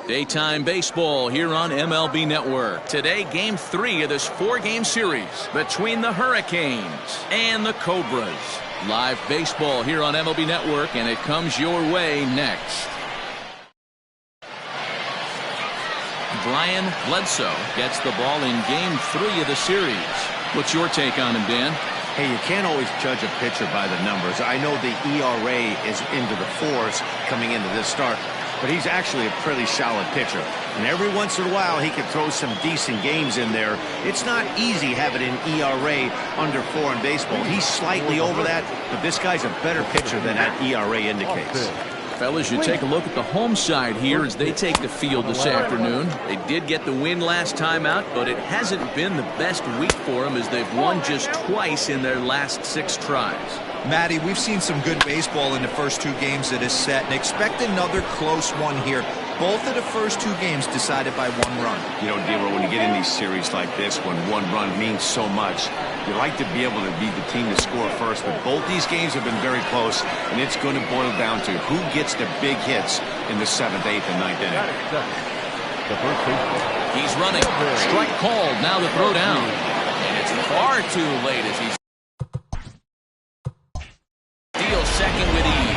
Daytime baseball here on MLB Network. Today, Game 3 of this 4-game series between the Hurricanes and the Cobras. Live baseball here on MLB Network, and it comes your way next. Brian Bledsoe gets the ball in Game 3 of the series. What's your take on him, Dan? Hey, you can't always judge a pitcher by the numbers. I know the ERA is into the 4s coming into this start, but he's actually a pretty solid pitcher. And every once in a while, he can throw some decent games in there. It's not easy having an ERA under 4 in baseball. He's slightly over that, but this guy's a better pitcher than that ERA indicates. Fellas, you take a look at the home side here as they take the field this afternoon. They did get the win last time out, but it hasn't been the best week for them as they've won just twice in their last 6 tries. Matty, we've seen some good baseball in the first 2 games of this set, and expect another close one here. Both of the first 2 games decided by 1 run. You know, Dero, when you get in these series like this, when 1 run means so much, you like to be able to be the team to score first. But both these games have been very close, and it's going to boil down to who gets the big hits in the 7th, 8th, and 9th inning. He's running. Strike called. Now the throw down. And it's far too late as he steals second with ease.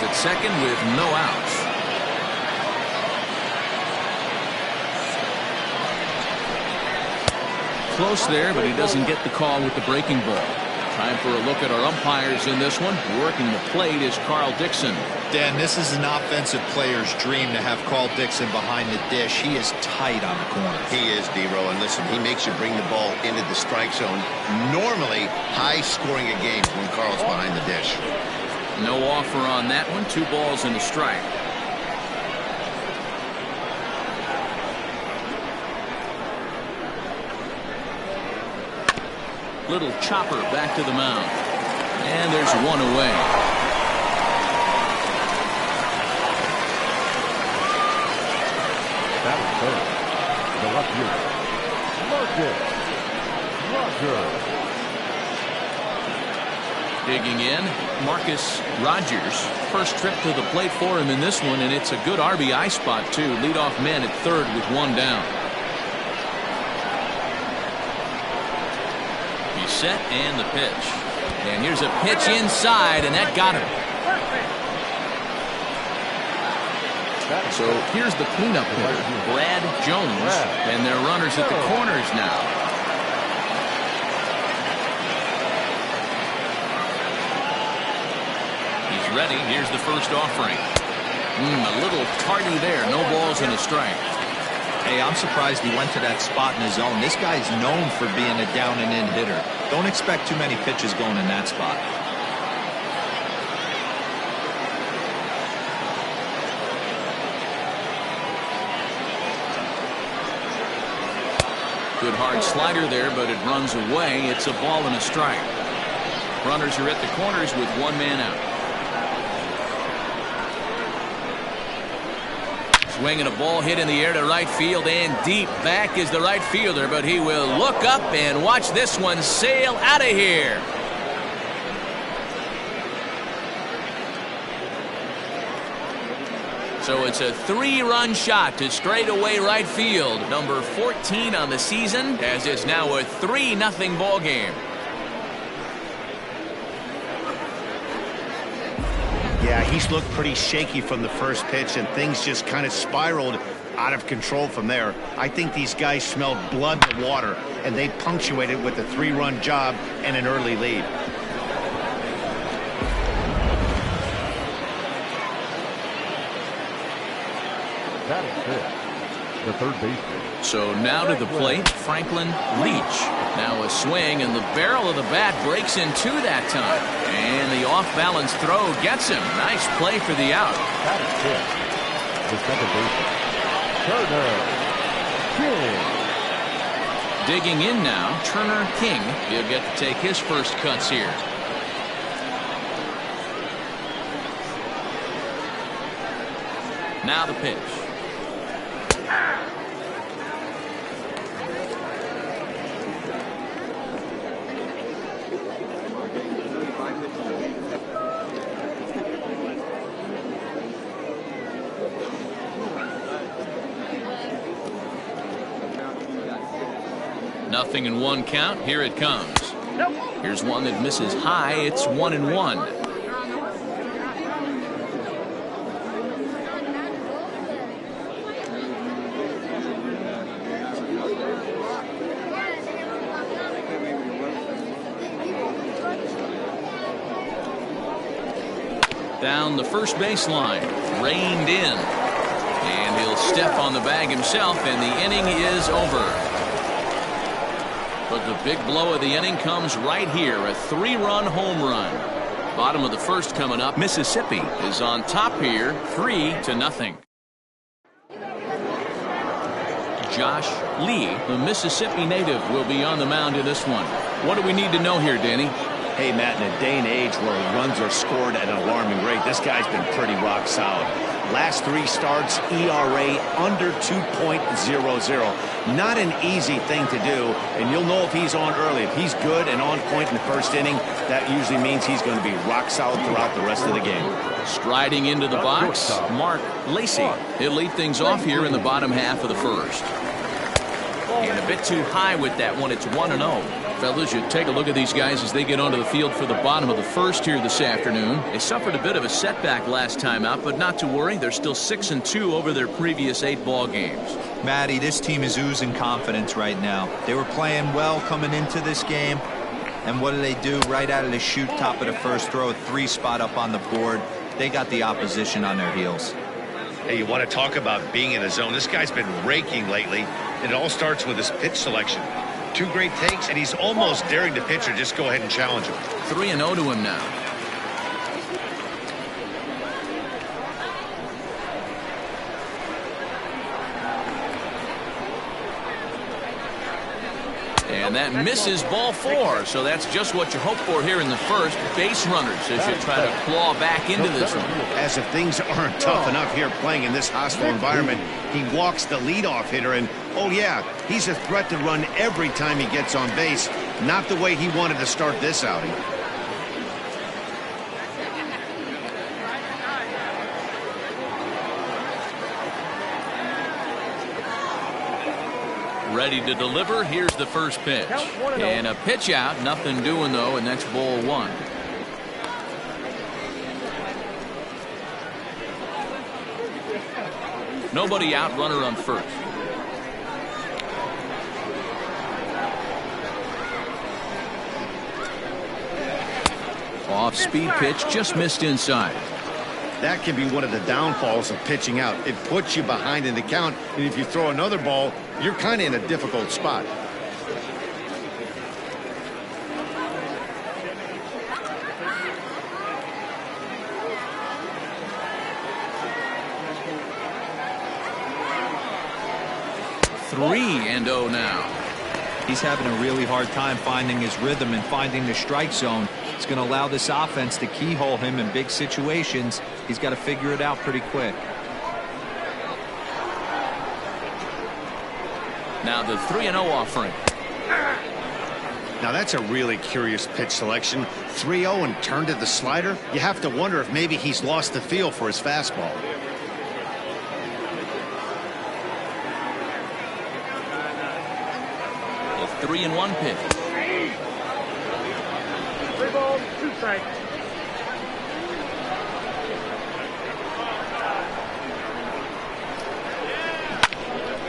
At second with no outs. Close there, but he doesn't get the call with the breaking ball. Time for a look at our umpires in this one. Working the plate is Carl Dixon. Dan, this is an offensive player's dream to have Carl Dixon behind the dish. He is tight on the corner. He is, Dero, and listen, he makes you bring the ball into the strike zone. Normally, high scoring a game when Carl's behind the dish. No offer on that one. 2 balls and a strike. Little chopper back to the mound. And there's 1 away. That is third. The left fielder, Marcus Rogers. Digging in, Marcus Rogers. First trip to the plate for him in this one, and it's a good RBI spot, too. Leadoff man at third with 1 down. He's set, and the pitch. And here's a pitch inside, and that got him. So here's the cleanup hitter, Brad Jones, and their runners at the corners now. Ready. Here's the first offering. A little tardy there. No balls and a strike. Hey, I'm surprised he went to that spot in his zone. This guy's known for being a down and in hitter. Don't expect too many pitches going in that spot. Good hard slider there, but it runs away. It's a ball and a strike. Runners are at the corners with 1 man out. Swinging a ball hit in the air to right field and deep. Back is the right fielder, but he will look up and watch this one sail out of here. So it's a 3-run shot to straightaway right field. Number 14 on the season, as it's now a 3-0 ball game. Yeah, he's looked pretty shaky from the first pitch, and things just kind of spiraled out of control from there. I think these guys smelled blood in the water, and they punctuated with a 3-run job and an early lead. That is it. The third baseman. So now to the plate, Franklin Leach. Now a swing, and the barrel of the bat breaks in 2 that time. And the off-balance throw gets him. Nice play for the out. That is it. The second baseman, Turner King. Digging in now, Turner King. He'll get to take his first cuts here. Now the pitch. 0-1 count. Here it comes. Here's one that misses high. It's 1-1. Down the first baseline, reined in, and he'll step on the bag himself, and the inning is over. But the big blow of the inning comes right here, a 3-run home run. Bottom of the first coming up. Mississippi is on top here, 3-0. Josh Lee, the Mississippi native, will be on the mound in this one. What do we need to know here, Danny? Hey, Matt, in a day and age where runs are scored at an alarming rate, this guy's been pretty rock solid. Last 3 starts, ERA under 2.00. Not an easy thing to do, and you'll know if he's on early. If he's good and on point in the first inning, that usually means he's going to be rock solid throughout the rest of the game. Striding into the box, Mark Lacey. He'll lead things off here in the bottom half of the first. And a bit too high with that one. It's 1-0. Fellas, you take a look at these guys as they get onto the field for the bottom of the first here this afternoon. They suffered a bit of a setback last time out, but not to worry. They're still 6-2 over their previous 8 ball games. Matty, this team is oozing confidence right now. They were playing well coming into this game. And what do? Right out of the chute, top of the first, throw a 3 spot up on the board. They got the opposition on their heels. Hey, you want to talk about being in a zone? This guy's been raking lately, and it all starts with his pitch selection. 2 great takes, and he's almost daring the pitcher just go ahead and challenge him. 3-0 to him now. And that misses ball 4, so that's just what you hope for here in the first. Base runners as you try to claw back into this one. As if things aren't tough enough here playing in this hostile environment, he walks the leadoff hitter, and oh yeah, he's a threat to run every time he gets on base. Not the way he wanted to start this outing. Ready to deliver. Here's the first pitch. And a pitch out. Nothing doing, though, and that's ball 1. Nobody out, runner on first. Off-speed pitch, just missed inside. That can be one of the downfalls of pitching out. It puts you behind in the count, and if you throw another ball, you're kind of in a difficult spot. Three and 0 now. He's having a really hard time finding his rhythm and finding the strike zone. It's going to allow this offense to keyhole him in big situations. He's got to figure it out pretty quick. Now the 3-0 offering. Now that's a really curious pitch selection. 3-0 and turned to the slider. You have to wonder if maybe he's lost the feel for his fastball. The 3-1 pitch. 3 balls, 2 strikes.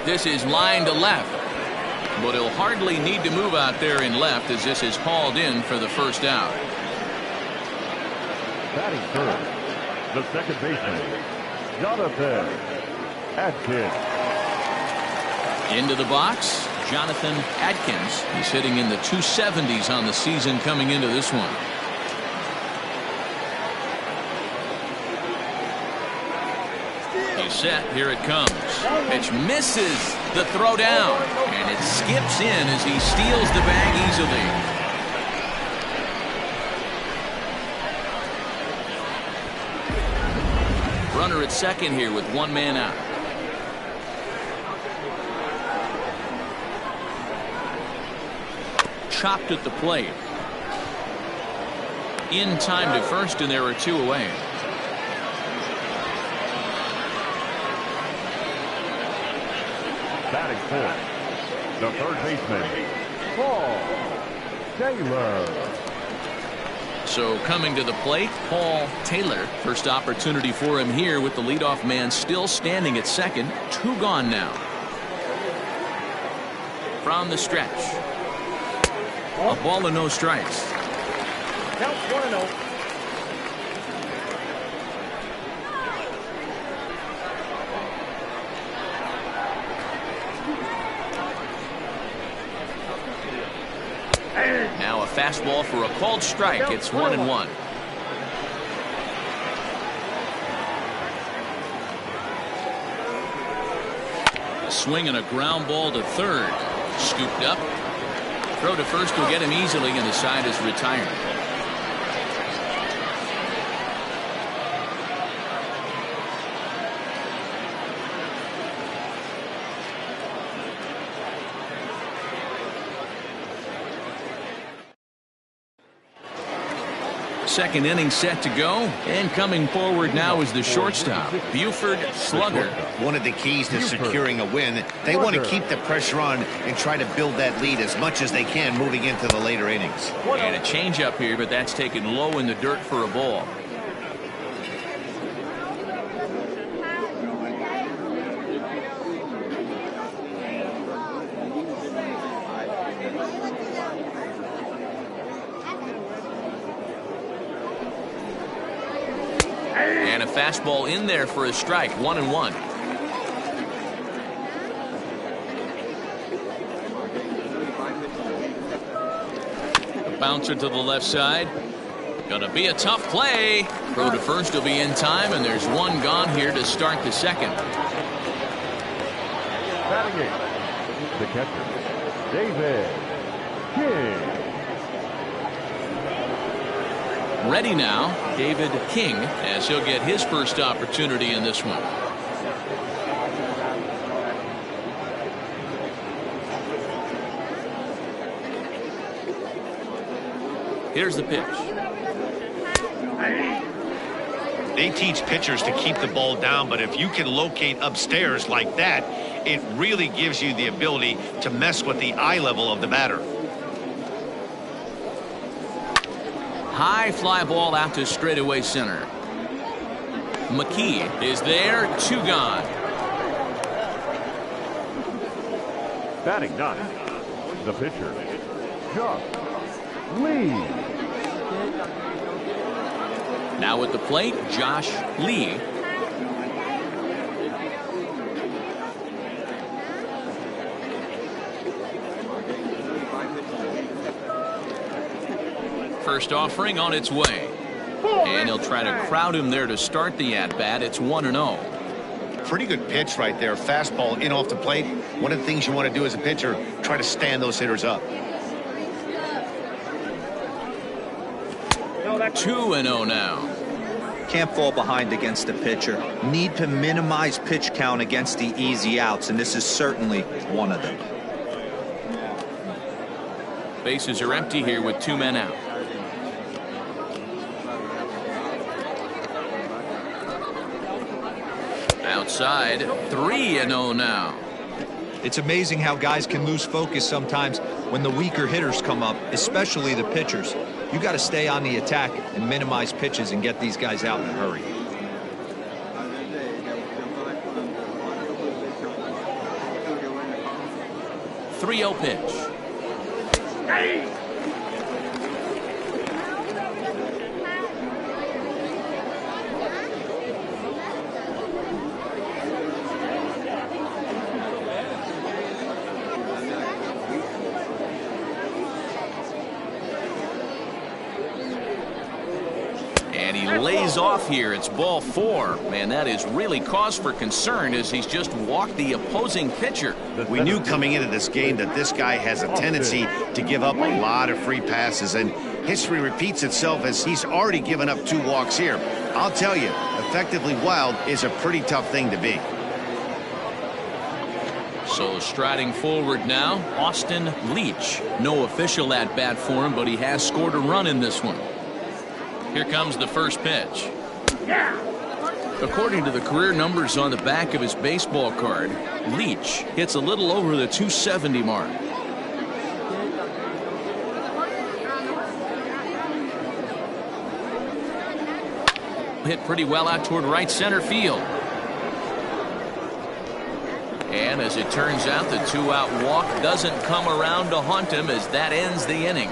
This is line to left, but he'll hardly need to move out there in left as this is hauled in for the first out. Batting first, the second baseman, Jonathan Atkins. Into the box, Jonathan Atkins. He's hitting in the 270s on the season coming into this one. He's set. Here it comes. Pitch misses the throw down, and it skips in as he steals the bag easily. Runner at second here with 1 man out. Chopped at the plate. In time to first, and there are 2 away. Batting fourth, the third baseman, Paul Taylor. So coming to the plate, Paul Taylor. First opportunity for him here with the leadoff man still standing at second. 2 gone now. From the stretch. A ball and no strikes. Count 1-0. Now a fastball for a called strike. It's 1-1. A swing and a ground ball to third. Scooped up. Throw to first will get him easily, and the side is retired. Second inning set to go, and coming forward now is the shortstop, Buford Slugger. One of the keys to securing a win, they want to keep the pressure on and try to build that lead as much as they can moving into the later innings. And a changeup here, but that's taken low in the dirt for a ball. And a fastball in there for a strike. 1-1. A bouncer to the left side. Gonna be a tough play. Throw to first will be in time, and there's 1 gone here to start the second. Batting eighth, the catcher, David King. Ready now, David King, as he'll get his first opportunity in this one. Here's the pitch. They teach pitchers to keep the ball down, but if you can locate upstairs like that, it really gives you the ability to mess with the eye level of the batter. High fly ball out to straightaway center. McKee is there. 2 gone. Batting ninth, the pitcher, Chuck Lee. Now at the plate, Josh Lee. First offering on its way. And he'll try to crowd him there to start the at-bat. It's 1-0. Pretty good pitch right there. Fastball in off the plate. One of the things you want to do as a pitcher, try to stand those hitters up. 2-0 now. Can't fall behind against the pitcher. Need to minimize pitch count against the easy outs, and this is certainly one of them. Bases are empty here with 2 men out. Outside, 3-0 now. It's amazing how guys can lose focus sometimes when the weaker hitters come up, especially the pitchers. You got to stay on the attack and minimize pitches and get these guys out in a hurry. .30 pitch. And he lays off here. It's ball 4. Man, that is really cause for concern as he's just walked the opposing pitcher. We knew coming into this game that this guy has a tendency to give up a lot of free passes, and history repeats itself as he's already given up 2 walks here. I'll tell you, effectively wild is a pretty tough thing to be. So striding forward now, Austin Leach. No official at bat for him, but he has scored a run in this one. Here comes the first pitch. According to the career numbers on the back of his baseball card, Leach hits a little over the 270 mark. Hit pretty well out toward right center field. And as it turns out, the two-out walk doesn't come around to haunt him as that ends the inning.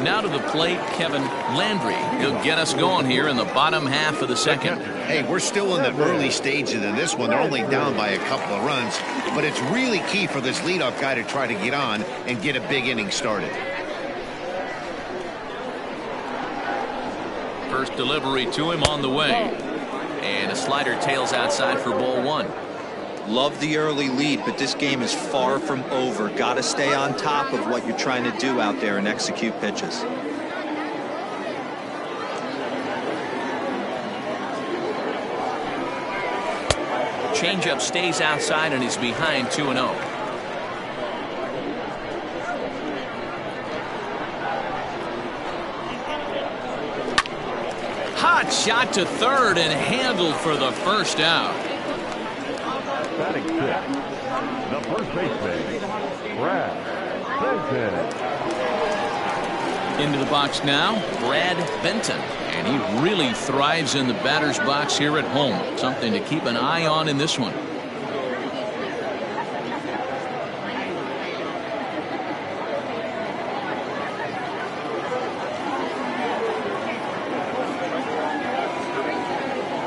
Now to the plate, Kevin Landry. He'll get us going here in the bottom half of the second. Hey, we're still in the early stages of this one. They're only down by a couple of runs, but it's really key for this leadoff guy to try to get on and get a big inning started. First delivery to him on the way. And a slider tails outside for ball one. Love the early lead, but this game is far from over. Got to stay on top of what you're trying to do out there and execute pitches. Changeup stays outside and is behind 2-0. Hot shot to third and handled for the first out. Batting six, the first baseman, Brad Benton. Into the box now, Brad Benton. And he really thrives in the batter's box here at home. Something to keep an eye on in this one.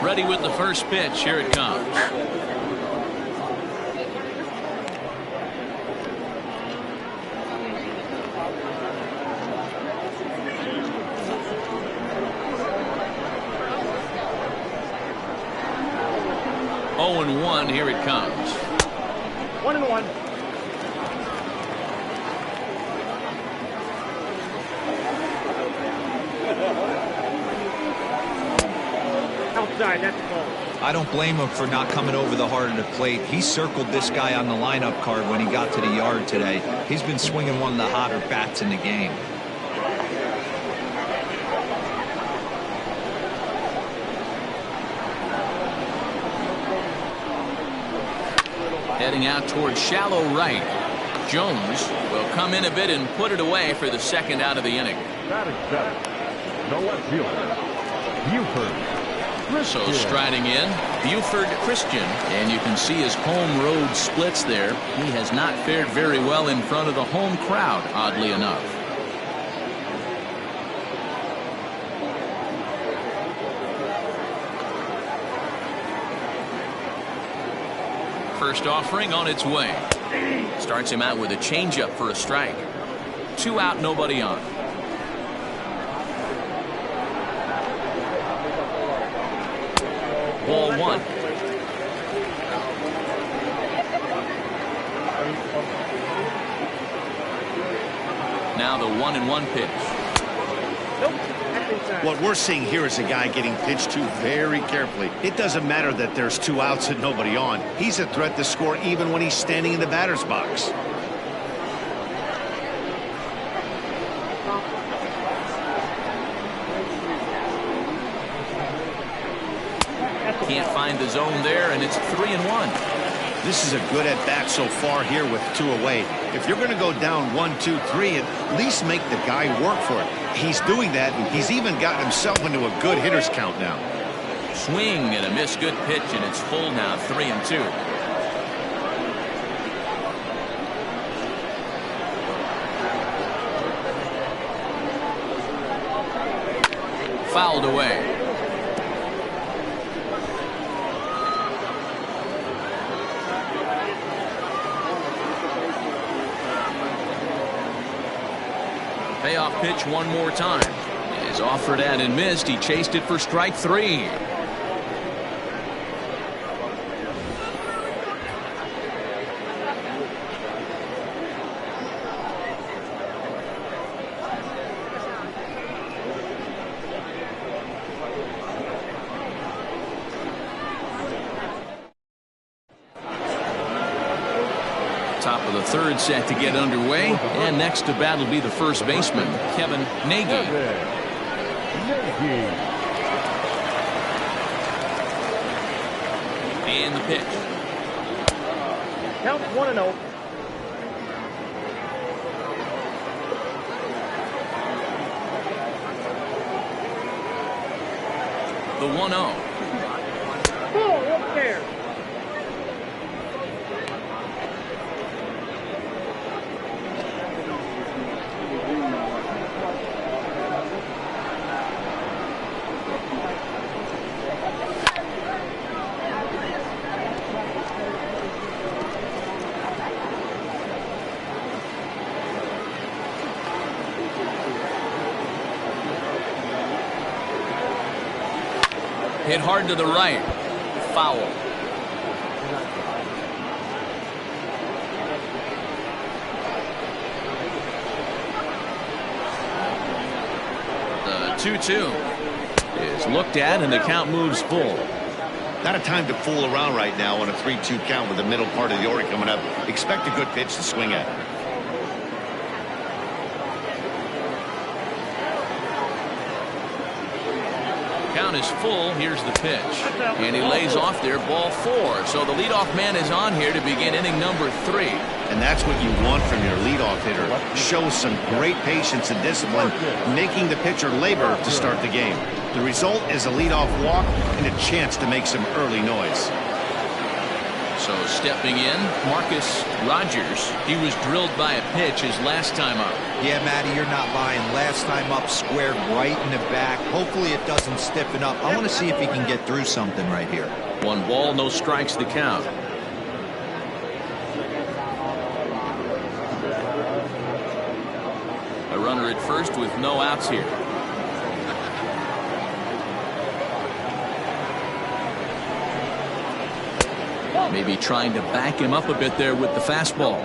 Ready with the first pitch. Here it comes. Oh, and 1. Here it comes. 1-1. Outside, that's the ball. I don't blame him for not coming over the heart of the plate. He circled this guy on the lineup card when he got to the yard today. He's been swinging one of the hotter bats in the game. Heading out towards shallow right. Jones will come in a bit and put it away for the second out of the inning. Batting seven, the left fielder, Buford. So striding in, Buford Christian, and you can see his home road splits there. He has not fared very well in front of the home crowd, oddly enough. First offering on its way. Starts him out with a changeup for a strike. 2 out, nobody on. Ball 1. Now the 1-1 pitch. What we're seeing here is a guy getting pitched to very carefully. It doesn't matter that there's 2 outs and nobody on. He's a threat to score even when he's standing in the batter's box. Can't find the zone there, and it's 3-1. This is a good at-bat so far here with 2 away. If you're going to go down 1, 2, 3, at least make the guy work for it. He's doing that, and he's even gotten himself into a good hitter's count now. Swing and a miss, good pitch, and it's full now, 3-2. Fouled away. Payoff pitch one more time. Is offered at and missed. He chased it for strike 3. Top of the third set to get underway, and next to bat will be the first baseman, Kevin Nagy. And the pitch. Count 1-0. The 1-0. Ball up there. Hit hard to the right. Foul. The 2-2 is looked at, and the count moves full. Not a time to fool around right now on a 3-2 count with the middle part of the order coming up. Expect a good pitch to swing at. Count is full. Here's the pitch. And he lays off there, ball 4. So the leadoff man is on here to begin inning number 3. And that's what you want from your leadoff hitter. Show some great patience and discipline, making the pitcher labor to start the game. The result is a leadoff walk and a chance to make some early noise. So stepping in, Marcus Rogers. He was drilled by a pitch his last time up. Yeah, Matty, you're not lying. Last time up, squared right in the back. Hopefully it doesn't stiffen up. I want to see if he can get through something right here. 1 ball, no strikes to count. A runner at first with no outs here. Maybe trying to back him up a bit there with the fastball.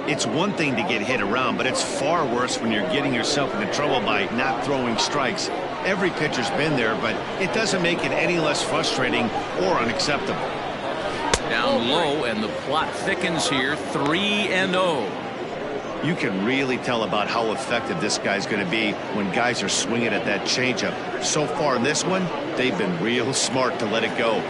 It's one thing to get hit around, but it's far worse when you're getting yourself into trouble by not throwing strikes. Every pitcher's been there, but it doesn't make it any less frustrating or unacceptable. Down low, and the plot thickens here. 3-0. You can really tell about how effective this guy's going to be when guys are swinging at that changeup. So far in this one, they've been real smart to let it go.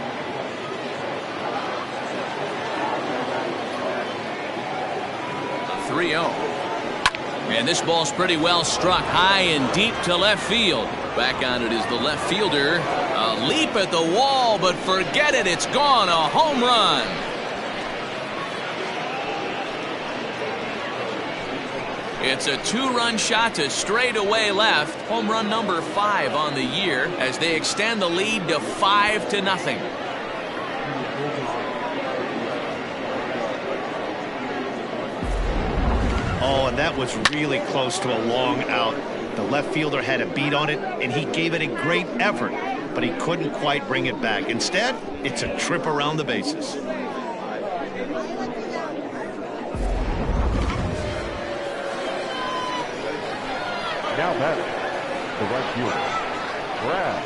And this ball's pretty well struck high and deep to left field. Back on it is the left fielder. A leap at the wall, but forget it. It's gone. A home run. It's a 2-run shot to straightaway left. Home run number 5 on the year as they extend the lead to 5-0. Oh, and that was really close to a long out. The left fielder had a beat on it, and he gave it a great effort, but he couldn't quite bring it back. Instead, it's a trip around the bases. Now batting, the right fielder, Brad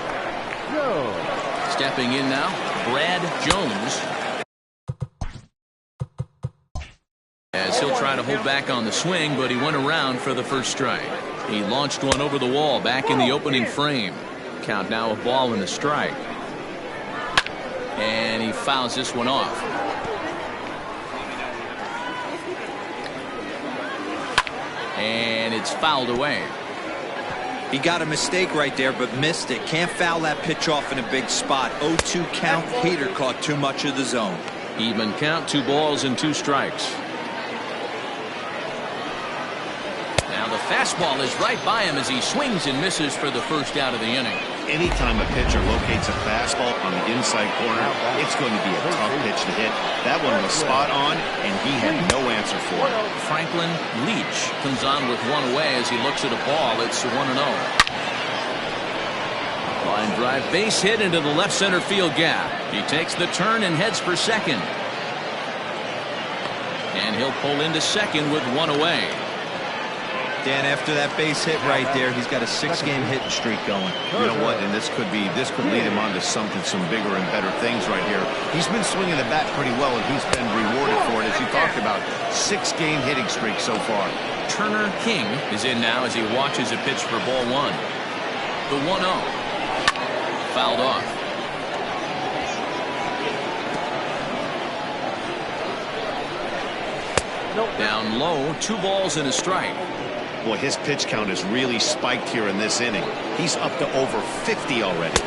Jones. Stepping in now, Brad Jones. As he'll try to hold back on the swing, but he went around for the first strike. He launched one over the wall back in the opening frame. Count now a ball and a strike. And he fouls this one off. And it's fouled away. He got a mistake right there, but missed it. Can't foul that pitch off in a big spot. 0-2 count. Heater caught too much of the zone. Even count, 2 balls and 2 strikes. Now the fastball is right by him as he swings and misses for the first out of the inning. Anytime a pitcher locates a fastball on the inside corner, it's going to be a tough pitch to hit. That one was spot on, and he had no answer for it. Franklin Leach comes on with one away as he looks at a ball. It's 1-0. Line drive base hit into the left center field gap. He takes the turn and heads for second. And he'll pull into second with one away. Dan, after that base hit right there, he's got a 6-game hitting streak going. You know what? And this could lead him on to some bigger and better things right here. He's been swinging the bat pretty well, and he's been rewarded for it, as you talked about. 6-game hitting streak so far. Turner King is in now as he watches a pitch for ball 1. The 1-0. Fouled off. Down low, 2 balls and a strike. Boy, his pitch count is really spiked here in this inning. He's up to over 50 already.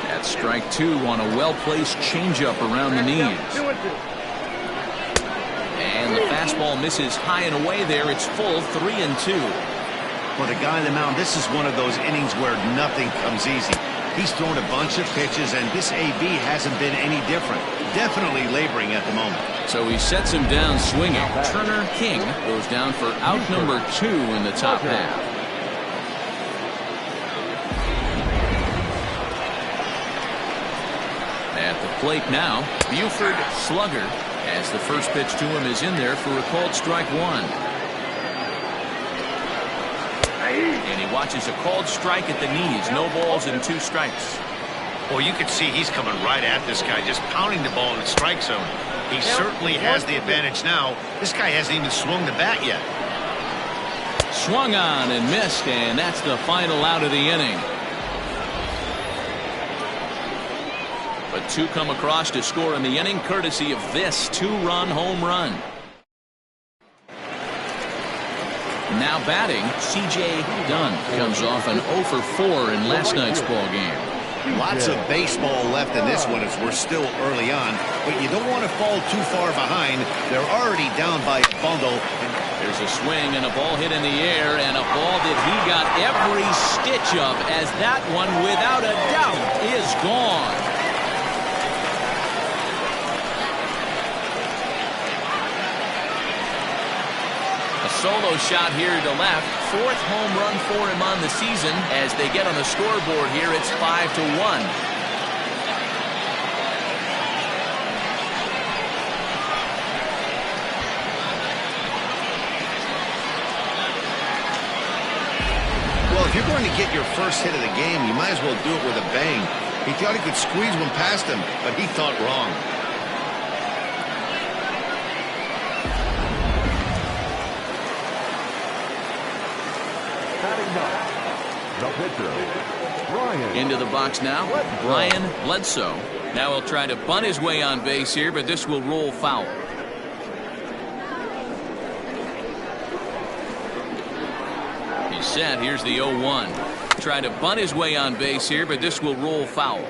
That's strike 2 on a well-placed changeup around the knees. And the fastball misses high and away there. It's full, 3-2. For the guy on the mound, this is one of those innings where nothing comes easy. He's thrown a bunch of pitches, and this AB hasn't been any different. Definitely laboring at the moment. So he sets him down swinging. Turner King goes down for out number 2 in the top half. At the plate now, Buford Slugger, as the first pitch to him is in there for a called strike 1. And he watches a called strike at the knees. No balls and 2 strikes. Well, you can see he's coming right at this guy, just pounding the ball in the strike zone. He certainly has the advantage now. This guy hasn't even swung the bat yet. Swung on and missed, and that's the final out of the inning. But 2 come across to score in the inning, courtesy of this 2-run home run. Now batting, C.J. Dunn comes off an 0 for 4 in last night's ball game. Lots of baseball left in this one as we're still early on, but you don't want to fall too far behind. They're already down by a bundle. There's a swing and a ball hit in the air, and a ball that he got every stitch of, as that one, without a doubt, is gone. A solo shot here to left. 4th home run for him on the season. As they get on the scoreboard here, it's 5-1. Well, if you're going to get your first hit of the game, you might as well do it with a bang. He thought he could squeeze one past him, but he thought wrong. Into the box now, Brian Bledsoe. Now he'll try to bunt his way on base here, but this will roll foul. He's set. Here's the 0-1. Try to bunt his way on base here, but this will roll foul.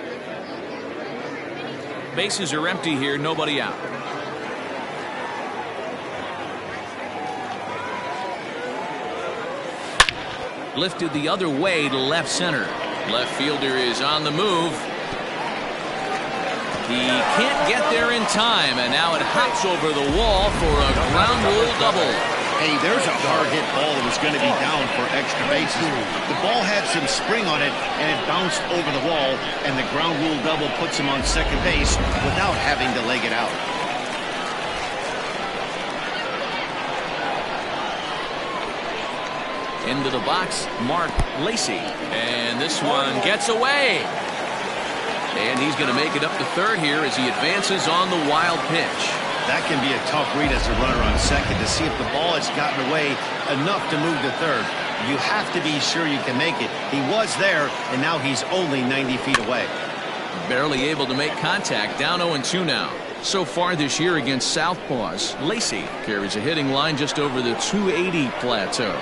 Bases are empty here, nobody out. Lifted the other way to left center. Left fielder is on the move. He can't get there in time, and now it hops over the wall for a ground rule double. Hey, there's a hard hit ball that was going to be down for extra bases. The ball had some spring on it, and it bounced over the wall, and the ground rule double puts him on second base without having to leg it out. Into the box, Mark Lacy. And this one gets away. And he's going to make it up to third here as he advances on the wild pitch. That can be a tough read as a runner on second to see if the ball has gotten away enough to move to third. You have to be sure you can make it. He was there, and now he's only 90 feet away. Barely able to make contact. Down 0-2 now. So far this year against Southpaws, Lacy carries a hitting line just over the 280 plateau.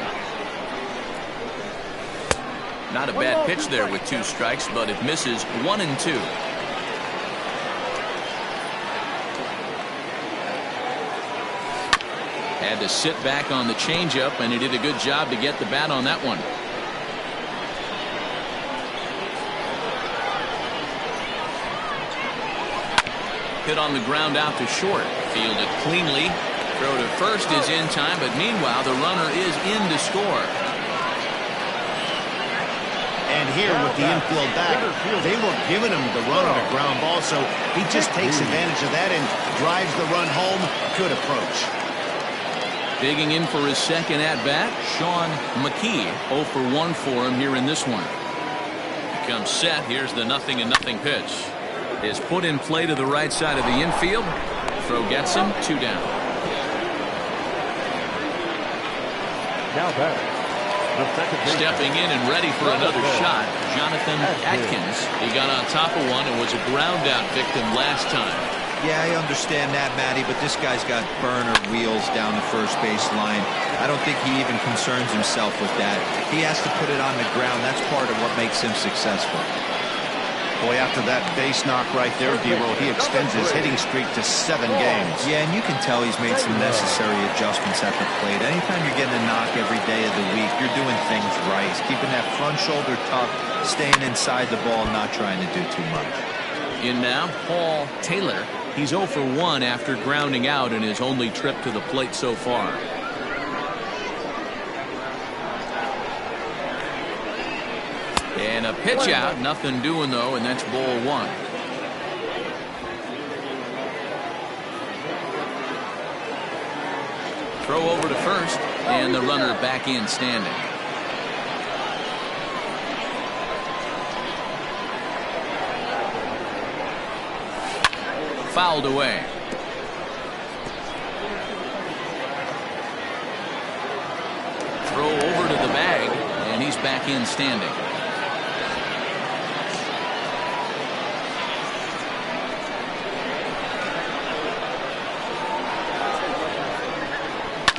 Not a bad pitch there with 2 strikes, but it misses 1-2. Had to sit back on the changeup, and he did a good job to get the bat on that one. Hit on the ground out to short. Fielded cleanly. Throw to first is in time, but meanwhile the runner is in to score. And here with the infield back, they were giving him the run on a ground ball, so he just takes advantage of that and drives the run home. Good approach. Digging in for his second at-bat, Sean McKee. 0 for 1 for him here in this one. Becomes set. Here's the 0-0 pitch. Is put in play to the right side of the infield. Throw gets him. 2 down. Now batting. Stepping in and ready for another shot, Jonathan Atkins. He got on top of one and was a ground out victim last time. Yeah, I understand that, Matty, but this guy's got burner wheels down the first base line. I don't think he even concerns himself with that. He has to put it on the ground. That's part of what makes him successful. Boy, after that base knock right there, D-Roll, he extends his hitting streak to 7 games. Yeah, and you can tell he's made some necessary adjustments at the plate. Anytime you're getting a knock every day of the week, you're doing things right. He's keeping that front shoulder tucked, staying inside the ball, not trying to do too much. In now, Paul Taylor. He's 0 for 1 after grounding out in his only trip to the plate so far. And a pitch out, nothing doing though, and that's ball 1. Throw over to first, and the runner back in standing. Fouled away. Throw over to the bag, and he's back in standing.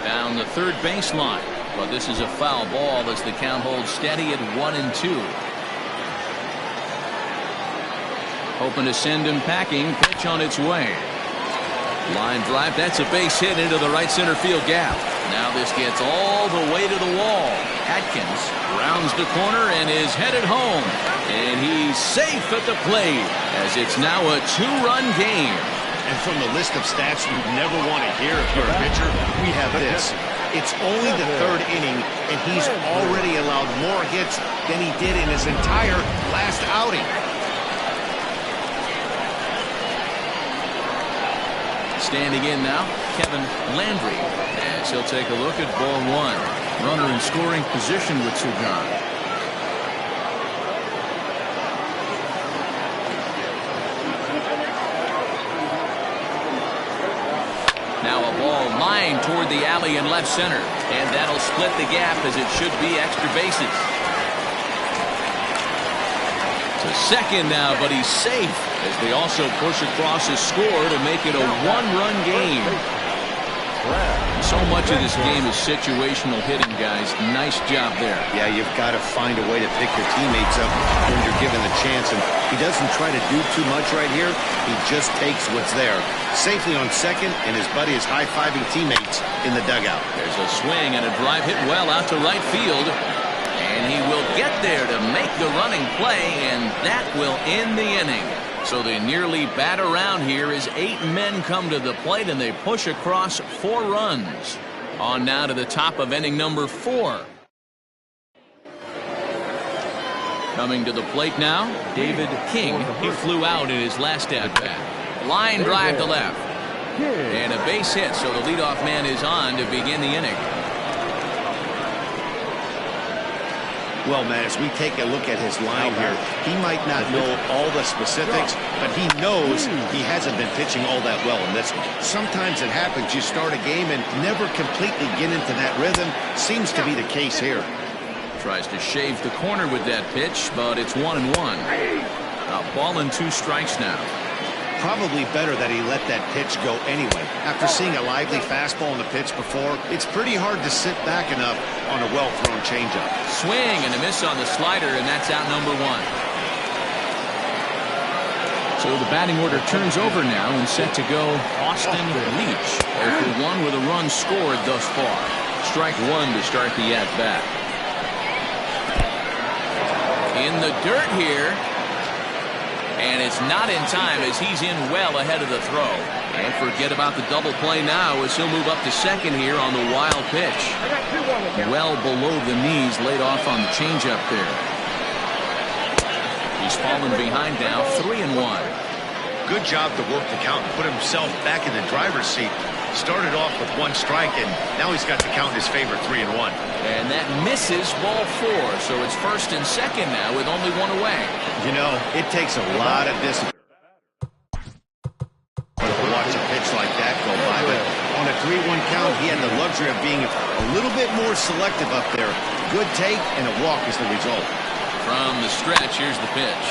Down the third baseline, but this is a foul ball as the count holds steady at 1-2. Hoping to send him packing. Pitch on its way. Line drive. That's a base hit into the right center field gap. Now this gets all the way to the wall. Atkins rounds the corner and is headed home. And he's safe at the plate as it's now a 2-run game. And from the list of stats you never want to hear if you're a pitcher, we have this. It's only the 3rd inning, and he's already allowed more hits than he did in his entire last outing. Standing in now, Kevin Landry, as he'll take a look at ball 1. Runner in scoring position with Sir John. Now a ball lined toward the alley in left center, and that'll split the gap as it should be extra bases. To second now, but he's safe as they also push across his score to make it a 1-run game. So much of this game is situational hitting, guys. Nice job there. Yeah, you've got to find a way to pick your teammates up when you're given the chance, and he doesn't try to do too much right here. He just takes what's there. Safely on second, and his buddy is high-fiving teammates in the dugout. There's a swing and a drive hit well out to right field. And he will get there to make the running play, and that will end the inning. So they nearly bat around here as 8 men come to the plate, and they push across 4 runs. On now to the top of inning number 4. Coming to the plate now, David King. He flew out in his last at-bat. Line drive to left. And a base hit, so the leadoff man is on to begin the inning. Well, man, as we take a look at his line here, he might not know all the specifics, but he knows he hasn't been pitching all that well in this one. Sometimes it happens. You start a game and never completely get into that rhythm. Seems to be the case here. Tries to shave the corner with that pitch, but it's 1-1. A ball and 2 strikes now. Probably better that he let that pitch go anyway. After seeing a lively fastball on the pitch before, it's pretty hard to sit back enough on a well-thrown changeup. Swing and a miss on the slider, and that's out number 1. So the batting order turns over now and set to go Austin Leach. 0 for 1 with a run scored thus far. Strike 1 to start the at-bat. In the dirt here. And it's not in time as he's in well ahead of the throw. And forget about the double play now as he'll move up to second here on the wild pitch. Well below the knees, laid off on the changeup there. He's fallen behind now, 3-1. Good job to work the count and put himself back in the driver's seat. Started off with 1 strike, and now he's got the count in his favor, 3-1. And that misses ball 4, so it's first and second now with only 1 away. You know, it takes a lot of discipline to watch a pitch like that go by, but on a 3-1 count, he had the luxury of being a little bit more selective up there. Good take, and a walk is the result. From the stretch, here's the pitch.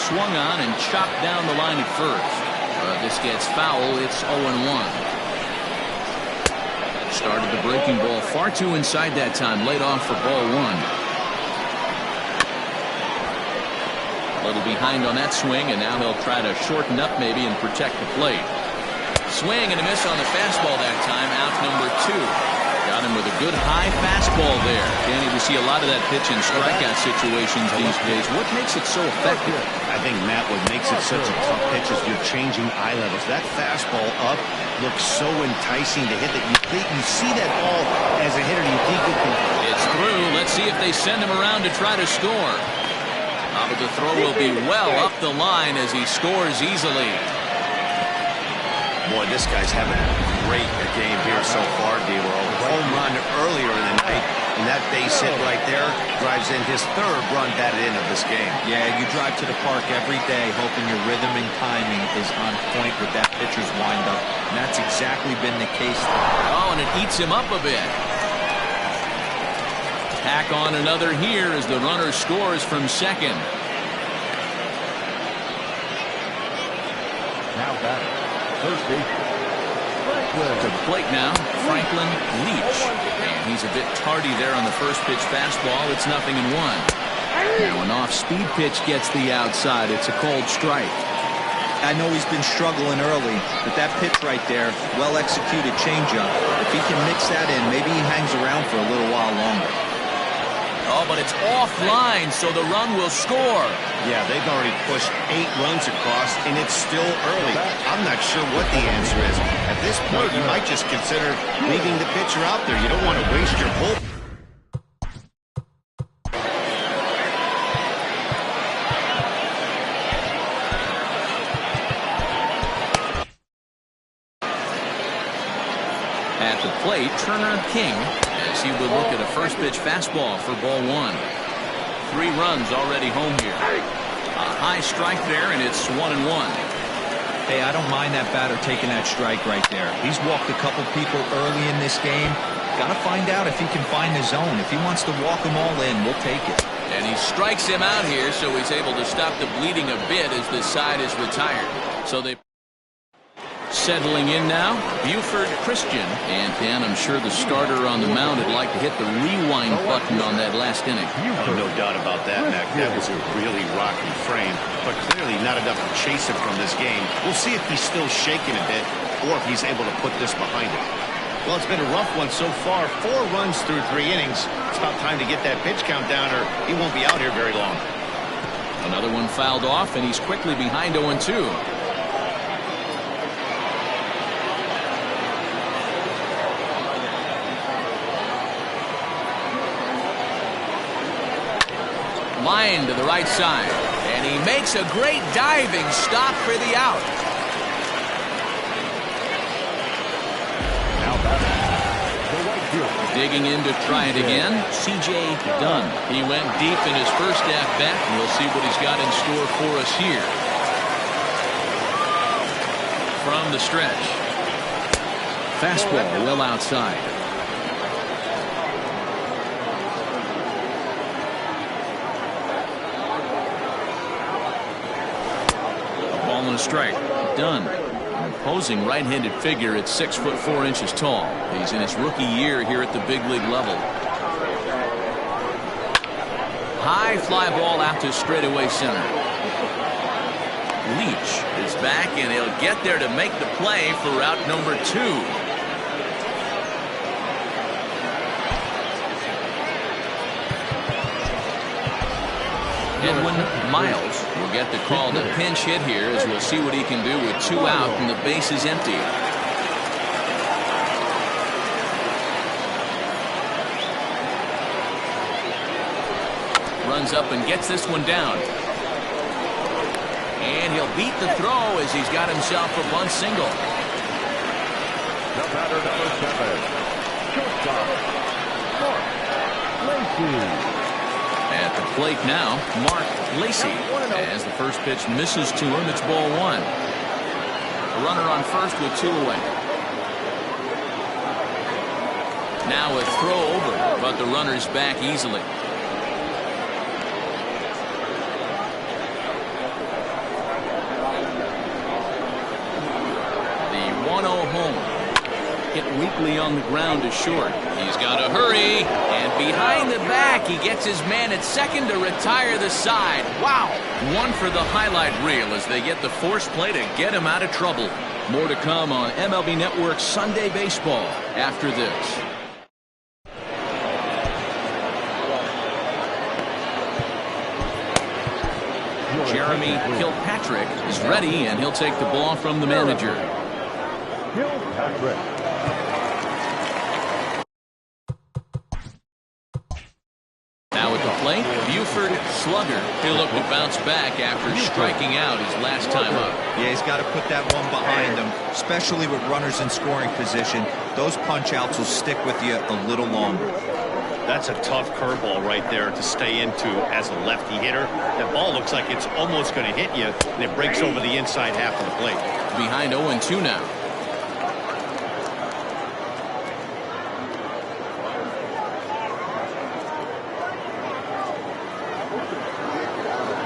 Swung on and chopped down the line at first. A This gets foul. It's 0-1. Started the breaking ball far too inside that time. Laid off for ball one. A little behind on that swing, and now he'll try to shorten up maybe and protect the plate. Swing and a miss on the fastball that time. Out number 2. Got him with a good high fastball there. Danny, we see a lot of that pitch in strikeout situations these days. What makes it so effective? I think, Matt, what makes it such a tough pitch is you're changing eye levels. That fastball up looks so enticing to hit that you see that ball as a hitter. You think it can. It's through. Let's see if they send him around to try to score. But the throw will be well up the line as he scores easily. Boy, this guy's having a great game here so far, D-Roll. Home run earlier in the night, and that base hit right there drives in his 3rd run batted in of this game. Yeah, you drive to the park every day hoping your rhythm and timing is on point with that pitcher's windup, and that's exactly been the case. Oh, and it eats him up a bit. Tack on another here as the runner scores from second. Now batting, first base, Franklin. To the plate now, Franklin Leach. And he's a bit tardy there on the first pitch fastball. It's 0-1. Now an off-speed pitch gets the outside. It's a cold strike. I know he's been struggling early, but that pitch right there, well-executed changeup. If he can mix that in, maybe he hangs around for a little while longer. Oh, but it's offline, so the run will score. Yeah, they've already pushed 8 runs across, and it's still early. I'm not sure what the answer is. At this point, you might just consider leaving the pitcher out there. You don't want to waste your bull. At the plate, Turner King, as he would look at a first pitch fastball for ball one. 3 runs already home here. A high strike there, and it's 1-1. Hey, I don't mind that batter taking that strike right there. He's walked a couple people early in this game. Got to find out if he can find the zone. If he wants to walk them all in, we'll take it. And he strikes him out here, so he's able to stop the bleeding a bit as this side is retired. So they settling in now, Buford Christian. And Dan, I'm sure the starter on the mound would like to hit the rewind button on that last inning. Oh, no doubt about that, Mac. That was a really rocky frame, but clearly not enough to chase him from this game. We'll see if he's still shaking a bit or if he's able to put this behind him. Well, it's been a rough one so far. 4 runs through 3 innings. It's about time to get that pitch count down or he won't be out here very long. Another one fouled off, and he's quickly behind 0-2. Line to the right side, and he makes a great diving stop for the out. Now batting, the right fielder. Digging in to try it again, C.J. Dunn. He went deep in his first at-bat, and we'll see what he's got in store for us here. From the stretch. Fastball well outside. A strike. Dunn, an imposing right-handed figure at 6'4" tall. He's in his rookie year here at the big league level. High fly ball out to straightaway center. Leach is back, and he'll get there to make the play for route number 2. Edwin Miles will get the call to pinch hit here, as we'll see what he can do with 2 out and the base is empty. Runs up and gets this one down. And he'll beat the throw as he's got himself a bunt single. The batter number 7, shortstop, Mark Lacy. At the plate now, Mark Lacy. As the first pitch misses to him, it's ball 1. A runner on first with 2 away. Now a throw over, but the runner's back easily. Hit weakly on the ground to short. He's got to hurry. And behind the back, he gets his man at second to retire the side. Wow. One for the highlight reel as they get the force play to get him out of trouble. More to come on MLB Network Sunday Baseball after this. Jeremy Kilpatrick is ready, and he'll take the ball from the manager. Kilpatrick. Now at the plate, Buford Slugger. He'll look to bounce back after striking out his last time up. Yeah, he's got to put that one behind him, especially with runners in scoring position. Those punch-outs will stick with you a little longer. That's a tough curveball right there to stay into as a lefty hitter. That ball looks like it's almost going to hit you, and it breaks over the inside half of the plate. Behind 0-2 now.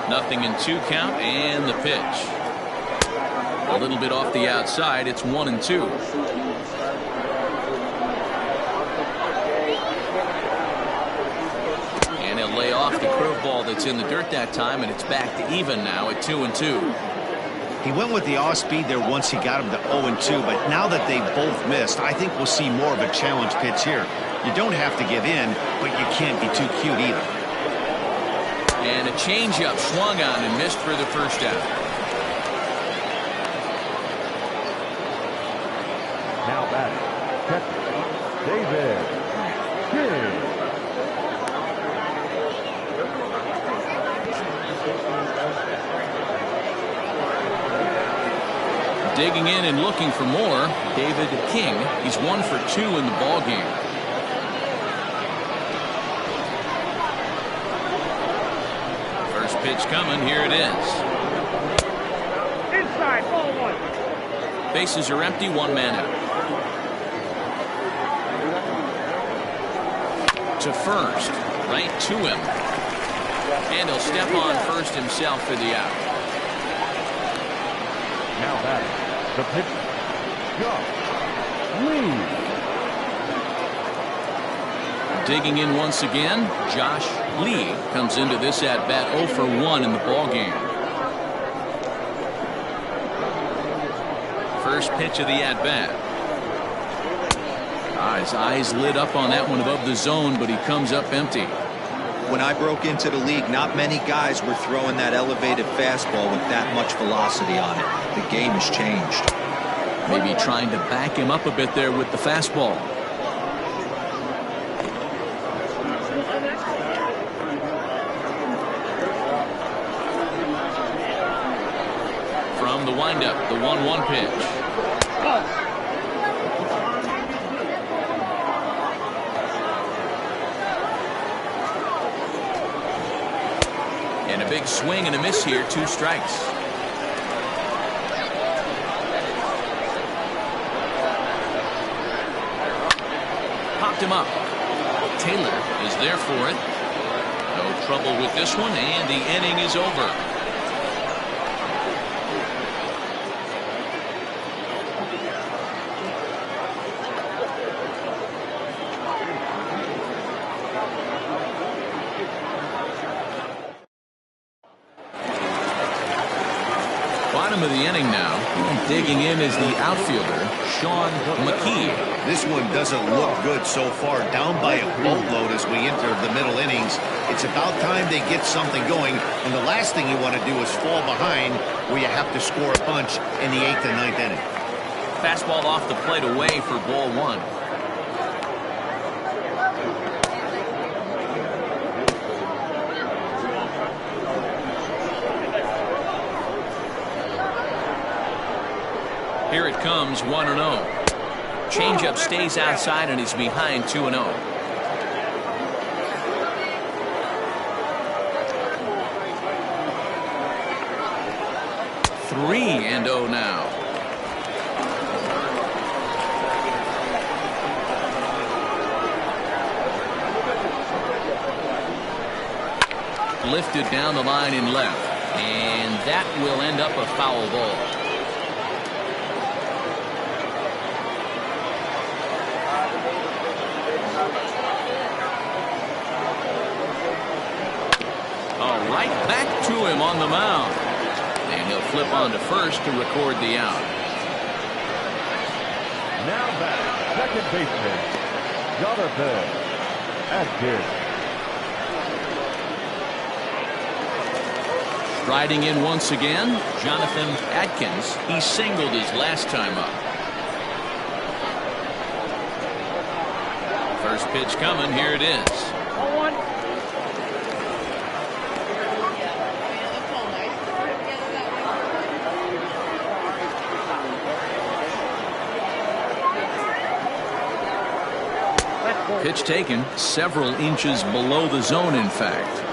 Nothing in 2 count, and the pitch. A little bit off the outside. It's 1-2. Lay off the curveball that's in the dirt that time, and it's back to even now at 2-2. He went with the off speed there once he got him to 0-2, but now that they both missed, I think we'll see more of a challenge pitch here. You don't have to give in, but you can't be too cute either. And a changeup swung on and missed for the first out. Now batting, David King. Digging in and looking for more, David King. He's 1 for 2 in the ball game. First pitch coming. Here it is. Inside, ball 1. Bases are empty. 1 man out. To first, right to him. And he'll step on first himself for the out. Now batting, the pitch, Josh Lee. Digging in once again, Josh Lee comes into this at bat 0 for 1 in the ball game. First pitch of the at bat. His eyes lit up on that one above the zone, but he comes up empty. When I broke into the league, not many guys were throwing that elevated fastball with that much velocity on it. The game has changed. Maybe trying to back him up a bit there with the fastball. From the windup, the 1-1 pitch. And a big swing and a miss here, 2 strikes. Popped him up. Taylor is there for it. No trouble with this one, and the inning is over. Bottom of the inning now, and digging in is the outfielder, Sean McKee. This one doesn't look good so far. Down by a boatload as we enter the middle innings. It's about time they get something going, and the last thing you want to do is fall behind where you have to score a bunch in the 8th and 9th inning. Fastball off the plate away for ball 1. Here it comes, 1-0. Changeup stays outside and he's behind 2-0. Three and 0 now. Lifted down the line in left, and that will end up a foul ball. right back to him on the mound. And he'll flip on to first to record the out. Now back, second baseman, Jonathan Atkins. Striding in once again, Jonathan Atkins. He singled his last time up. First pitch coming. Here it is. 0-1. Pitch taken several inches below the zone, in fact.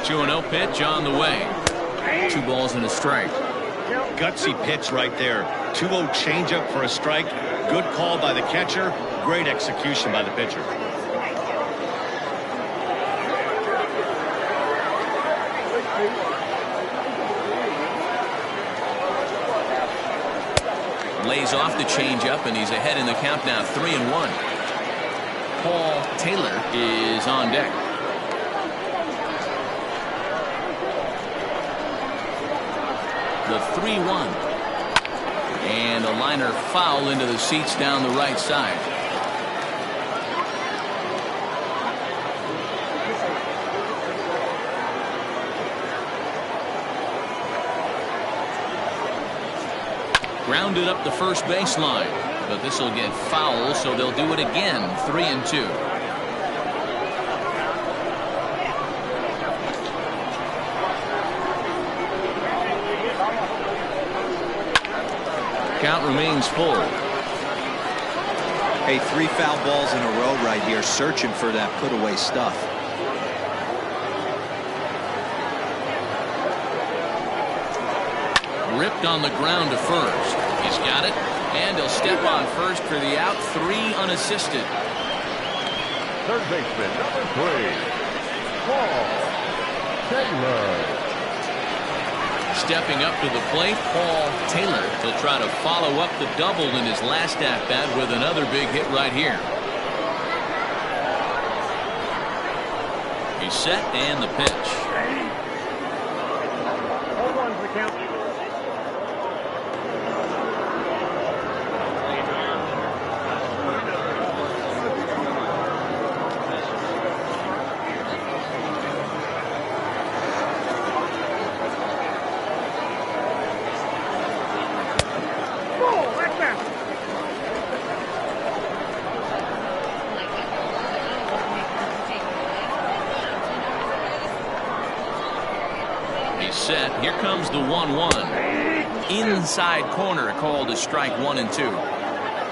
2-0 pitch on the way. 2 balls and a strike. Gutsy pitch right there. 2-0 changeup for a strike. Good call by the catcher. Great execution by the pitcher. Lays off the changeup, and he's ahead in the count now, 3-1. Paul Taylor is on deck. The 3-1. And a liner foul into the seats down the right side. Grounded up the first baseline, but this will get foul, so they'll do it again. 3-2. Count remains full. Hey, 3 foul balls in a row right here, searching for that put-away stuff. Ripped on the ground to first. He's got it, and he'll step on first for the out. 3 unassisted. Third baseman, number 3, Paul Taylor. Stepping up to the plate, Paul Taylor will try to follow up the double in his last at-bat with another big hit right here. He's set, and the pitch. 0-1's the count. Set. Here comes the 1-1. Inside corner called a strike. 1 and 2.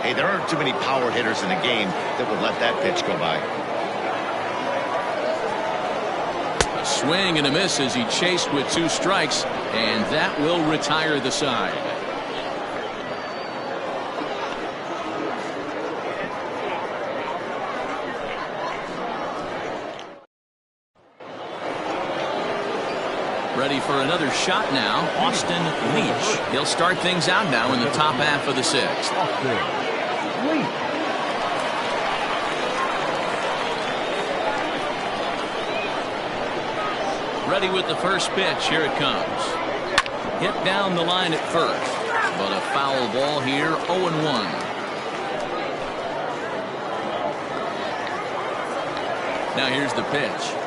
Hey, there aren't too many power hitters in the game that would let that pitch go by. A swing and a miss as he chased with 2 strikes, and that will retire the side. Ready for another shot now, Austin Leach. He'll start things out now in the top half of the 6th. Austin Leach. Ready with the first pitch. Here it comes. Hit down the line at first, but a foul ball here. 0-1. Now here's the pitch.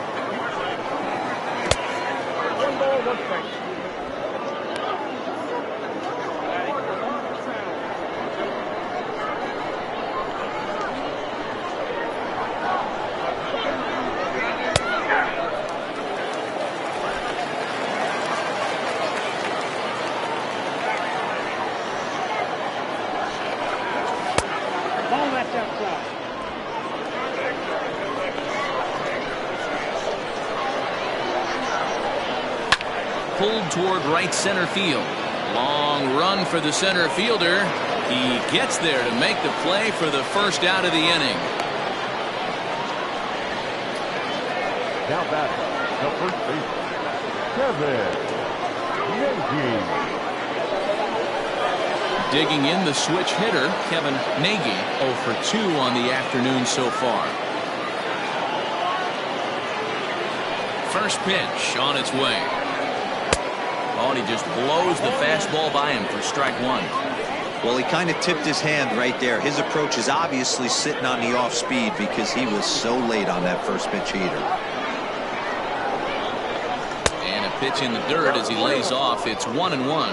1 ball, 1 strike. Ball that's outside. Pulled toward right center field. Long run for the center fielder. He gets there to make the play for the first out of the inning. Now back, the first baseman, Kevin Yankee. Digging in, the switch hitter, Kevin Nagy, 0 for 2 on the afternoon so far. First pitch on its way. Oh, and he just blows the fastball by him for strike one. Well, he kind of tipped his hand right there. His approach is obviously sitting on the off speed because he was so late on that first pitch heater. And a pitch in the dirt as he lays off. It's 1-1.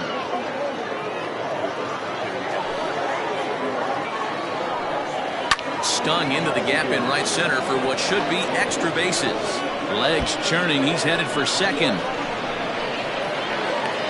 Stung into the gap in right center for what should be extra bases. Legs churning. He's headed for second.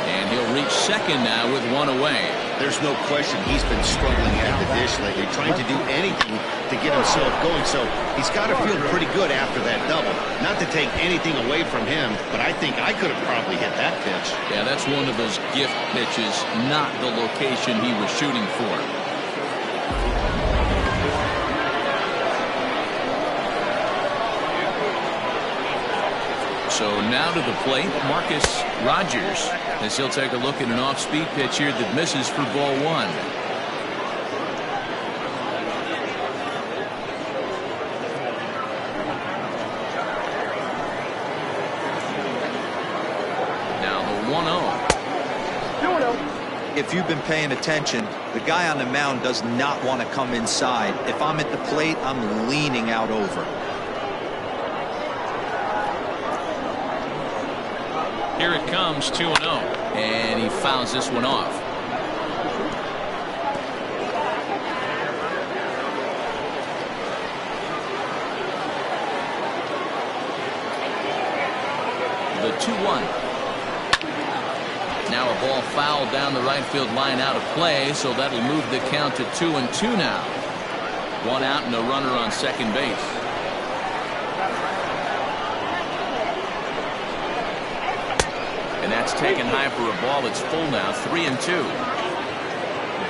And he'll reach second now with one away. There's no question he's been struggling at the dish lately, trying to do anything to get himself going. So he's got to feel pretty good after that double. Not to take anything away from him, but I think I could have probably hit that pitch. Yeah, that's one of those gift pitches, not the location he was shooting for. So now to the plate, Marcus Rogers, as he'll take a look at an off-speed pitch here that misses for ball one. Now the 1-0. If you've been paying attention, the guy on the mound does not want to come inside. If I'm at the plate, I'm leaning out over. Here it comes, 2-0, and he fouls this one off. The 2-1. Now a ball fouled down the right field line out of play, so that'll move the count to 2-2 now. One out and a runner on second base. And that's taken high for a ball. It's full now, 3-2.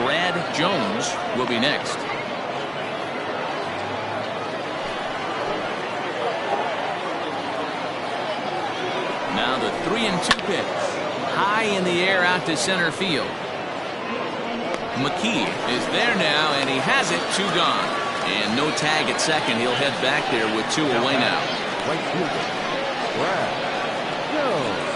Brad Jones will be next. Now the 3-2 pitch. High in the air out to center field. McKee is there now, and he has it. 2 gone. And no tag at second. He'll head back there with 2 away now. Right fielder, Brad Jones.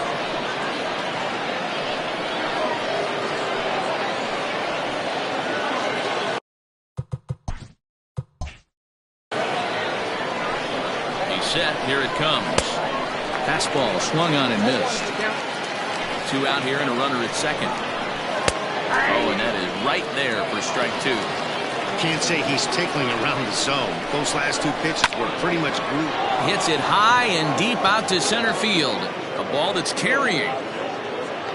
Set. Here it comes. Fastball swung on and missed. 2 out here and a runner at second. Oh, and that is right there for strike 2. Can't say he's tickling around the zone. Those last 2 pitches were pretty much grooved. Hits it high and deep out to center field. A ball that's carrying.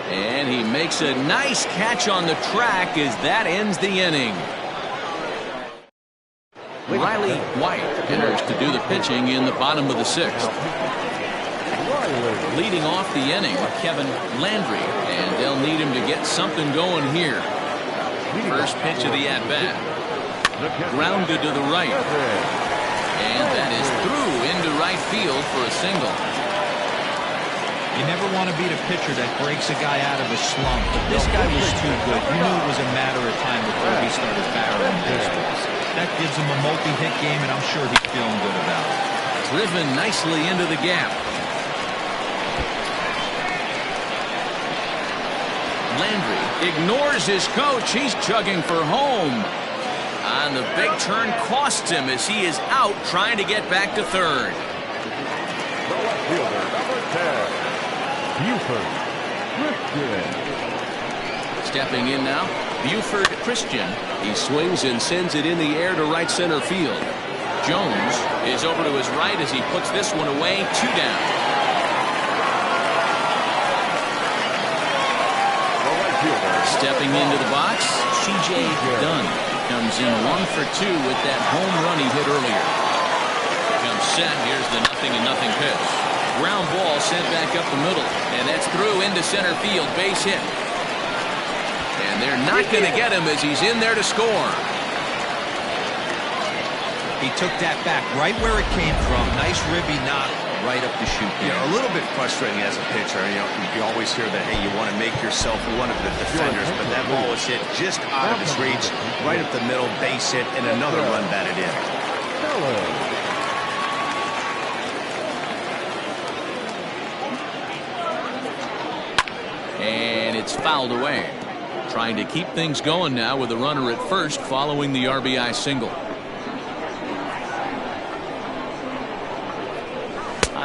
And he makes a nice catch on the track as that ends the inning. Riley White enters to do the pitching in the bottom of the 6th. Leading off the inning, Kevin Landry, and they'll need him to get something going here. First pitch of the at-bat. Grounded to the right. And that is through into right field for a single. You never want to beat a pitcher that breaks a guy out of a slump, but this guy was too good. You knew it was a matter of time before he started barreling baseballs. That gives him a multi-hit game, and I'm sure he's feeling good about it. Driven nicely into the gap. Landry ignores his coach. He's chugging for home. And the big turn costs him as he is out trying to get back to third. The left fielder, number 10, Buford Christian. Stepping in now, Buford Christian. He swings and sends it in the air to right center field. Jones is over to his right as he puts this one away. 2 down. Stepping into the box, C.J. Dunn comes in 1 for 2 with that home run he hit earlier. Comes set. Here's the 0-0 pitch. Ground ball sent back up the middle, and that's through into center field. Base hit. And they're not going to get him as he's in there to score. He took that back right where it came from. Nice ribby knock. right up the chute. Yeah, a little bit frustrating as a pitcher. You always hear that, hey, you want to make yourself one of the defenders, but that ball was hit just out of his reach, right up the middle, base hit, and another run batted in. And it's fouled away. Trying to keep things going now with a runner at first following the RBI single.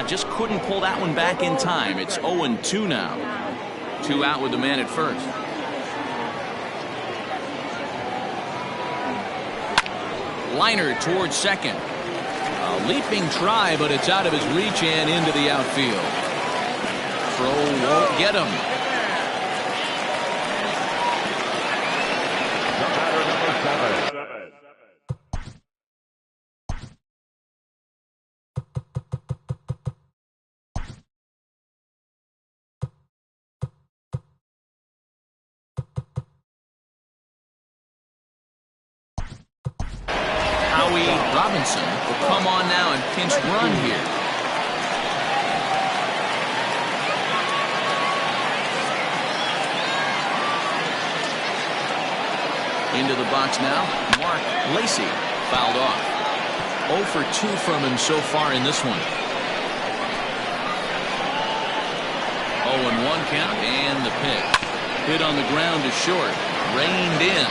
Just couldn't pull that one back in time. It's 0-2 now. 2 out with the man at first. Liner towards second. A leaping try, but it's out of his reach and into the outfield. Throw won't get him. Robinson will come on now and pinch run here. Into the box now, Mark Lacey fouled off. 0 for 2 from him so far in this one. 0-1 count and the pitch. Hit on the ground to short. Reined in.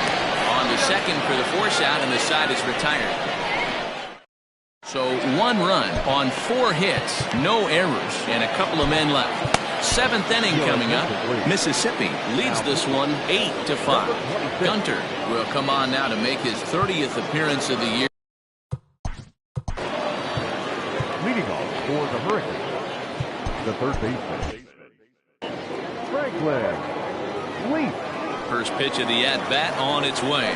On the second for the force out, and the side is retired. So 1 run on 4 hits, no errors, and a couple of men left. 7th inning coming up. Mississippi leads this one 8-5. Gunter will come on now to make his 30th appearance of the year. Leading off for the Hurricanes, the third baseman, Franklin Leach. First pitch of the at-bat on its way.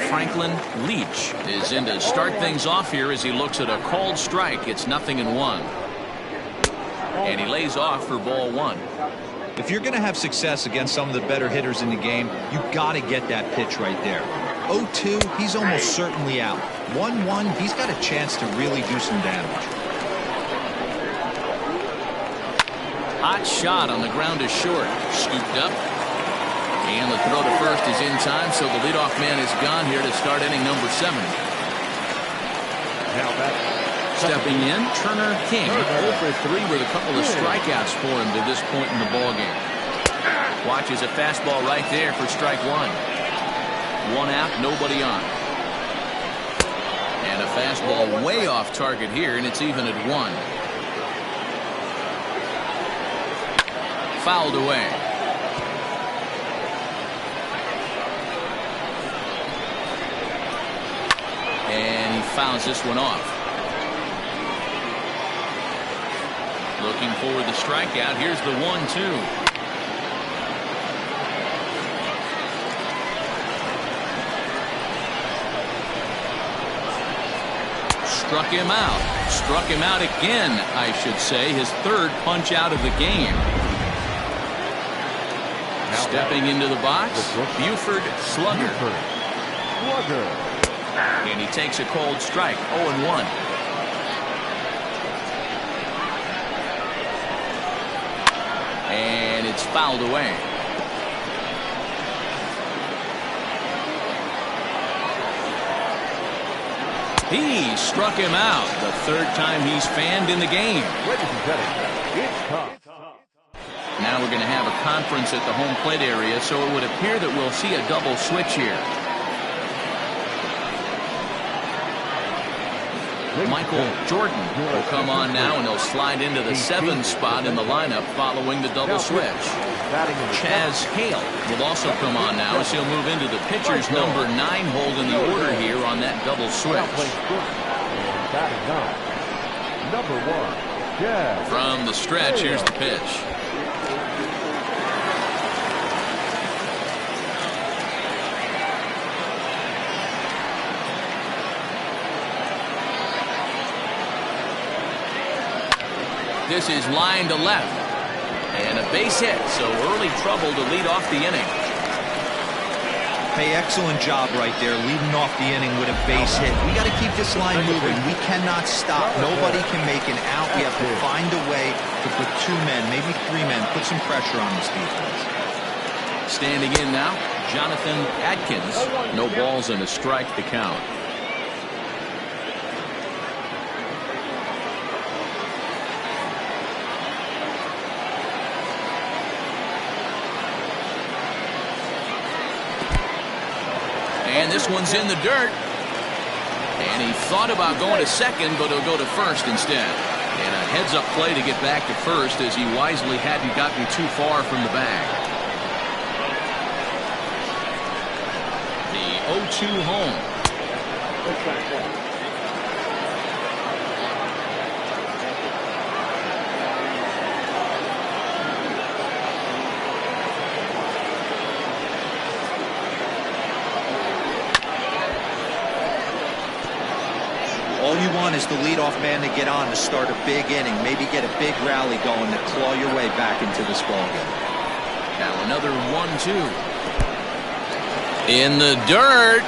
Franklin Leach is in to start things off here as he looks at a called strike. It's 0-1. And he lays off for ball 1. If you're going to have success against some of the better hitters in the game, you got to get that pitch right there. 0-2, he's almost certainly out. 1-1, he's got a chance to really do some damage. Hot shot on the ground is short. Scooped up. And the throw to first is in time, so the leadoff man is gone here to start inning number 7. Now back. Stepping in, Turner King. 0 for 3 with a couple of strikeouts for him to this point in the ballgame. Watches a fastball right there for strike 1. 1 out, nobody on. And a fastball way off target here, and it's even at 1. Fouled away. And he fouls this one off. Looking for the strikeout. Here's the 1-2. Struck him out. Struck him out again, I should say. His 3rd punch out of the game. Stepping into the box, Buford Slugger. And he takes a cold strike. 0-1. And it's fouled away. He struck him out. The 3rd time he's fanned in the game. Ladies and gentlemen, it's tough. Now we're going to have a conference at the home plate area, so it would appear that we'll see a double switch here. Michael Jordan will come on now, and he'll slide into the 7th spot in the lineup following the double switch. Chaz Hale will also come on now as he'll move into the pitcher's number 9 hold in the order here on that double switch. Number 1, Chaz. From the stretch, here's the pitch. This is line to left. And a base hit, so early trouble to lead off the inning. Hey, excellent job right there, leading off the inning with a base hit. We got to keep this line moving. We cannot stop. Nobody can make an out. We have to find a way to put 2 men, maybe 3 men, put some pressure on this defense. Standing in now, Jonathan Atkins. No balls and a strike to count. And this one's in the dirt. And he thought about going to second, but he'll go to first instead. And a heads-up play to get back to first, as he wisely hadn't gotten too far from the bag. The 0-2 home. All you want is the leadoff man to get on to start a big inning, maybe get a big rally going to claw your way back into this ballgame. Now another 1-2. In the dirt.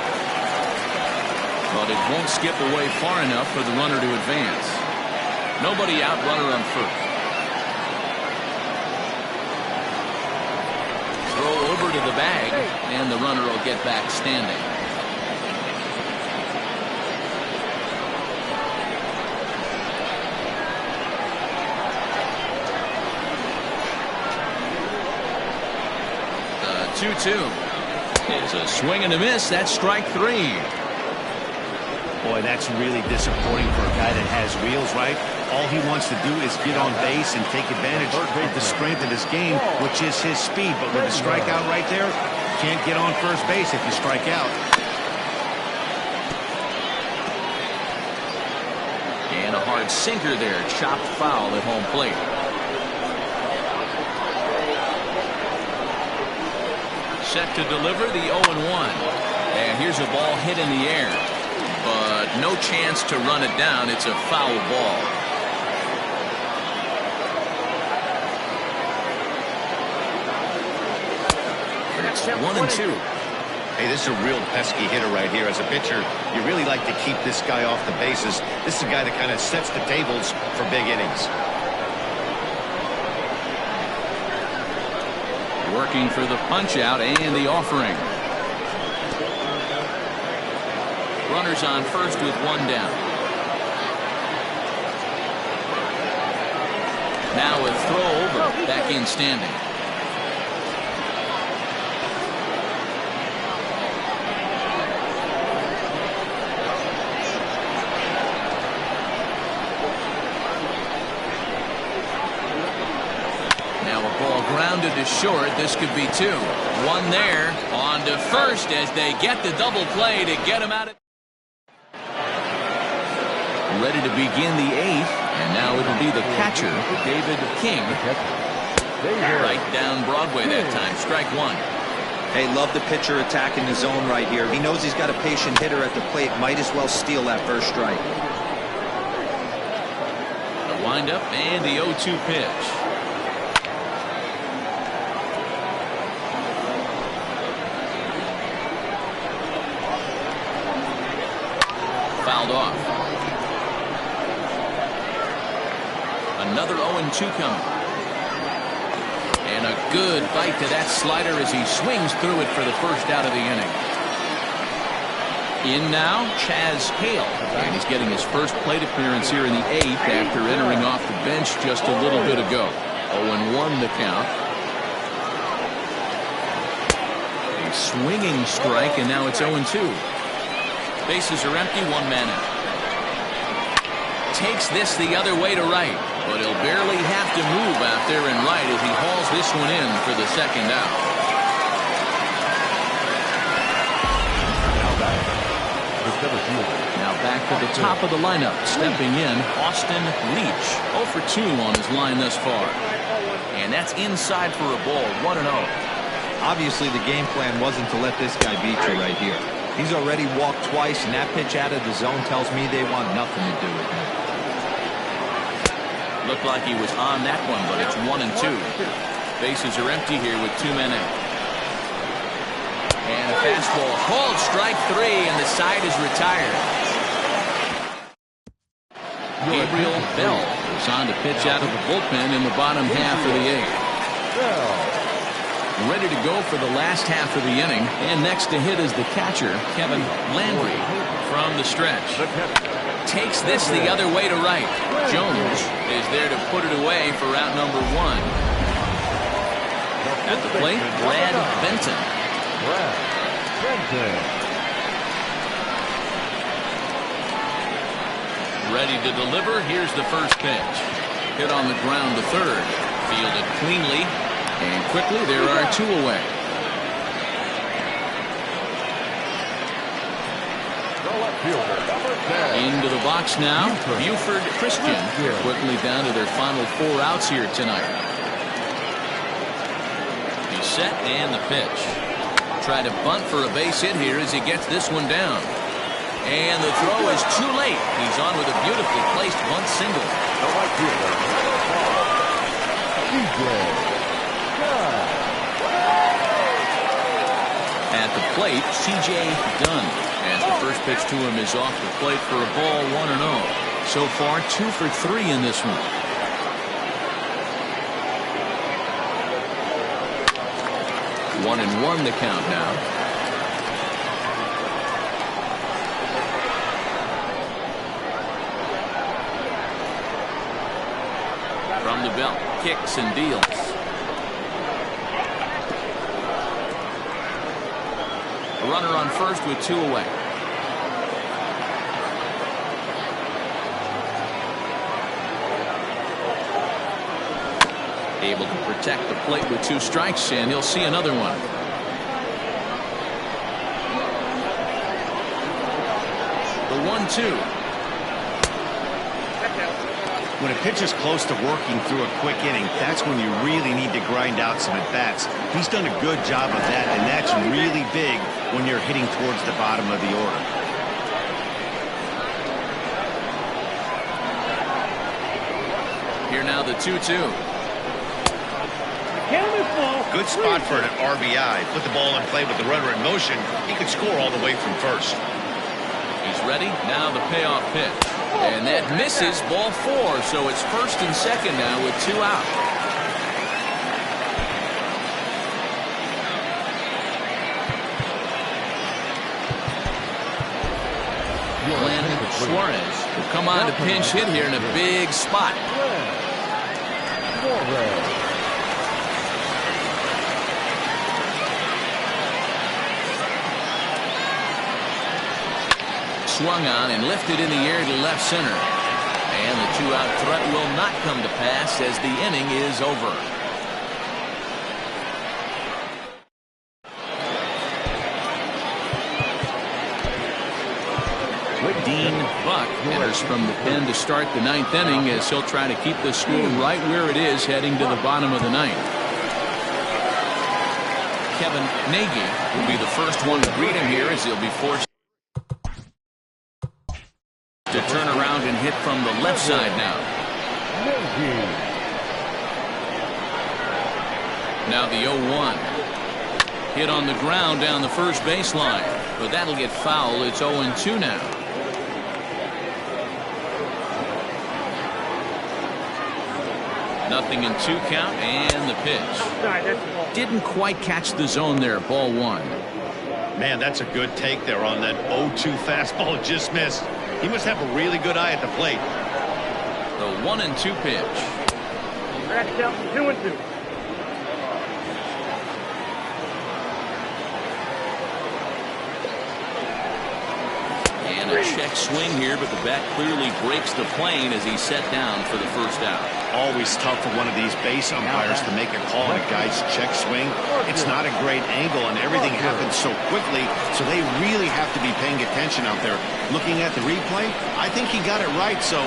But it won't skip away far enough for the runner to advance. Nobody out, runner on first. Throw over to the bag, and the runner will get back standing. The 2-2 is a swing and a miss. That's strike 3. Boy, that's really disappointing for a guy that has wheels, right? All he wants to do is get on base and take advantage of the strength of his game, which is his speed. But with a strikeout right there, you can't get on first base if you strike out. And a hard sinker there, chopped foul at home plate. Set to deliver the 0-1. And here's a ball hit in the air. But no chance to run it down. It's a foul ball. It's 1-2. Hey, this is a real pesky hitter right here. As a pitcher, you really like to keep this guy off the bases. This is a guy that kind of sets the tables for big innings. Working for the punch out and the offering. Runners on first with 1 down. Now a throw over, back in standing. Now a ball grounded to short. This could be 2. 1 there, on to first as they get the double play to get him out of. Ready to begin the 8th, and now it'll be the catcher, David King. Right down Broadway that time, strike 1. Hey, love the pitcher attacking the zone right here. He knows he's got a patient hitter at the plate. Might as well steal that first strike. The windup and the 0-2 pitch. Fouled off. Another 0-2 coming. And a good bite to that slider as he swings through it for the first out of the inning. In now, Chaz Hale. And he's getting his first plate appearance here in the 8th after entering off the bench just a little bit ago. 0-1 the count. A swinging strike, and now it's 0-2. Bases are empty, 1 man out. Takes this the other way to right, but he'll barely have to move out there and right as he hauls this one in for the second out. Now back to the top of the lineup, stepping in, Austin Leach. 0 for 2 on his line thus far. And that's inside for a ball, 1-0. Obviously, the game plan wasn't to let this guy beat you right here. He's already walked twice, and that pitch out of the zone tells me they want nothing to do with him. Looked like he was on that one, but it's 1-2. Bases are empty here with 2 men out. And a fastball called strike 3, and the side is retired. Gabriel Bell is on to pitch out of the bullpen in the bottom half of the 8th. Ready to go for the last half of the inning, and next to hit is the catcher, Kevin Landry, from the stretch. Takes this the other way to right. Jones is there to put it away for out number 1. At the plate, Brad Benton. Ready to deliver. Here's the first pitch. Hit on the ground to third. Fielded cleanly. And quickly, there are 2 away. Into the box now, Buford Christian. Quickly down to their final 4 outs here tonight. He's set and the pitch. Try to bunt for a base hit here as he gets this one down. And the throw is too late. He's on with a beautifully placed bunt single. At the plate, C.J. Dunn. As the first pitch to him is off the plate for a ball, 1-0. So far, 2 for 3 in this one. One and one the count now. From the belt, kicks and deals. A runner on first with 2 away. Able to protect the plate with 2 strikes, and he'll see another one. The 1-2. When a pitcher's close to working through a quick inning, that's when you really need to grind out some at-bats. He's done a good job of that, and that's really big when you're hitting towards the bottom of the order. Here now the 2-2. Good spot for an RBI. Put the ball in play with the runner in motion. He could score all the way from first. He's ready. Now the payoff pitch. And that misses, ball 4. So it's first and second now with 2 out. Glenn Suarez will come on to pinch hit here in a big spot. Swung on and lifted in the air to left center. And the 2-out threat will not come to pass as the inning is over. Dean Buck enters from the pen to start the 9th inning as he'll try to keep the score right where it is heading to the bottom of the 9th. Kevin Nagy will be the first one to greet him here as he'll be forced to turn around and hit from the left side now. Now the 0-1. Hit on the ground down the first baseline, but that'll get foul. It's 0-2 now. Nothing in 2 count, and the pitch. Didn't quite catch the zone there. Ball 1. Man, that's a good take there on that 0-2 fastball. Just missed. He must have a really good eye at the plate. The 1-2 pitch. That's out 2-2. And a check swing here, but the bat clearly breaks the plane as he's set down for the first out. Always tough for one of these base umpires to make a call on a guy's check swing. It's not a great angle, and everything happens so quickly, so they really have to be paying attention out there. Looking at the replay, I think he got it right, so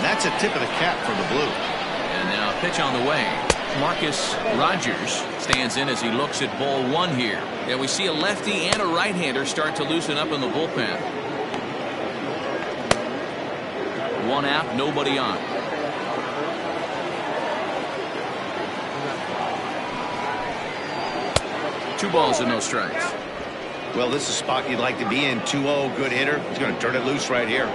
that's a tip of the cap for the Blue. And now a pitch on the way. Marcus Rogers stands in as he looks at ball 1 here. And we see a lefty and a right-hander start to loosen up in the bullpen. 1 out, nobody on. Two balls and no strikes. Well, this is a spot you'd like to be in. 2-0, good hitter. He's going to turn it loose right here.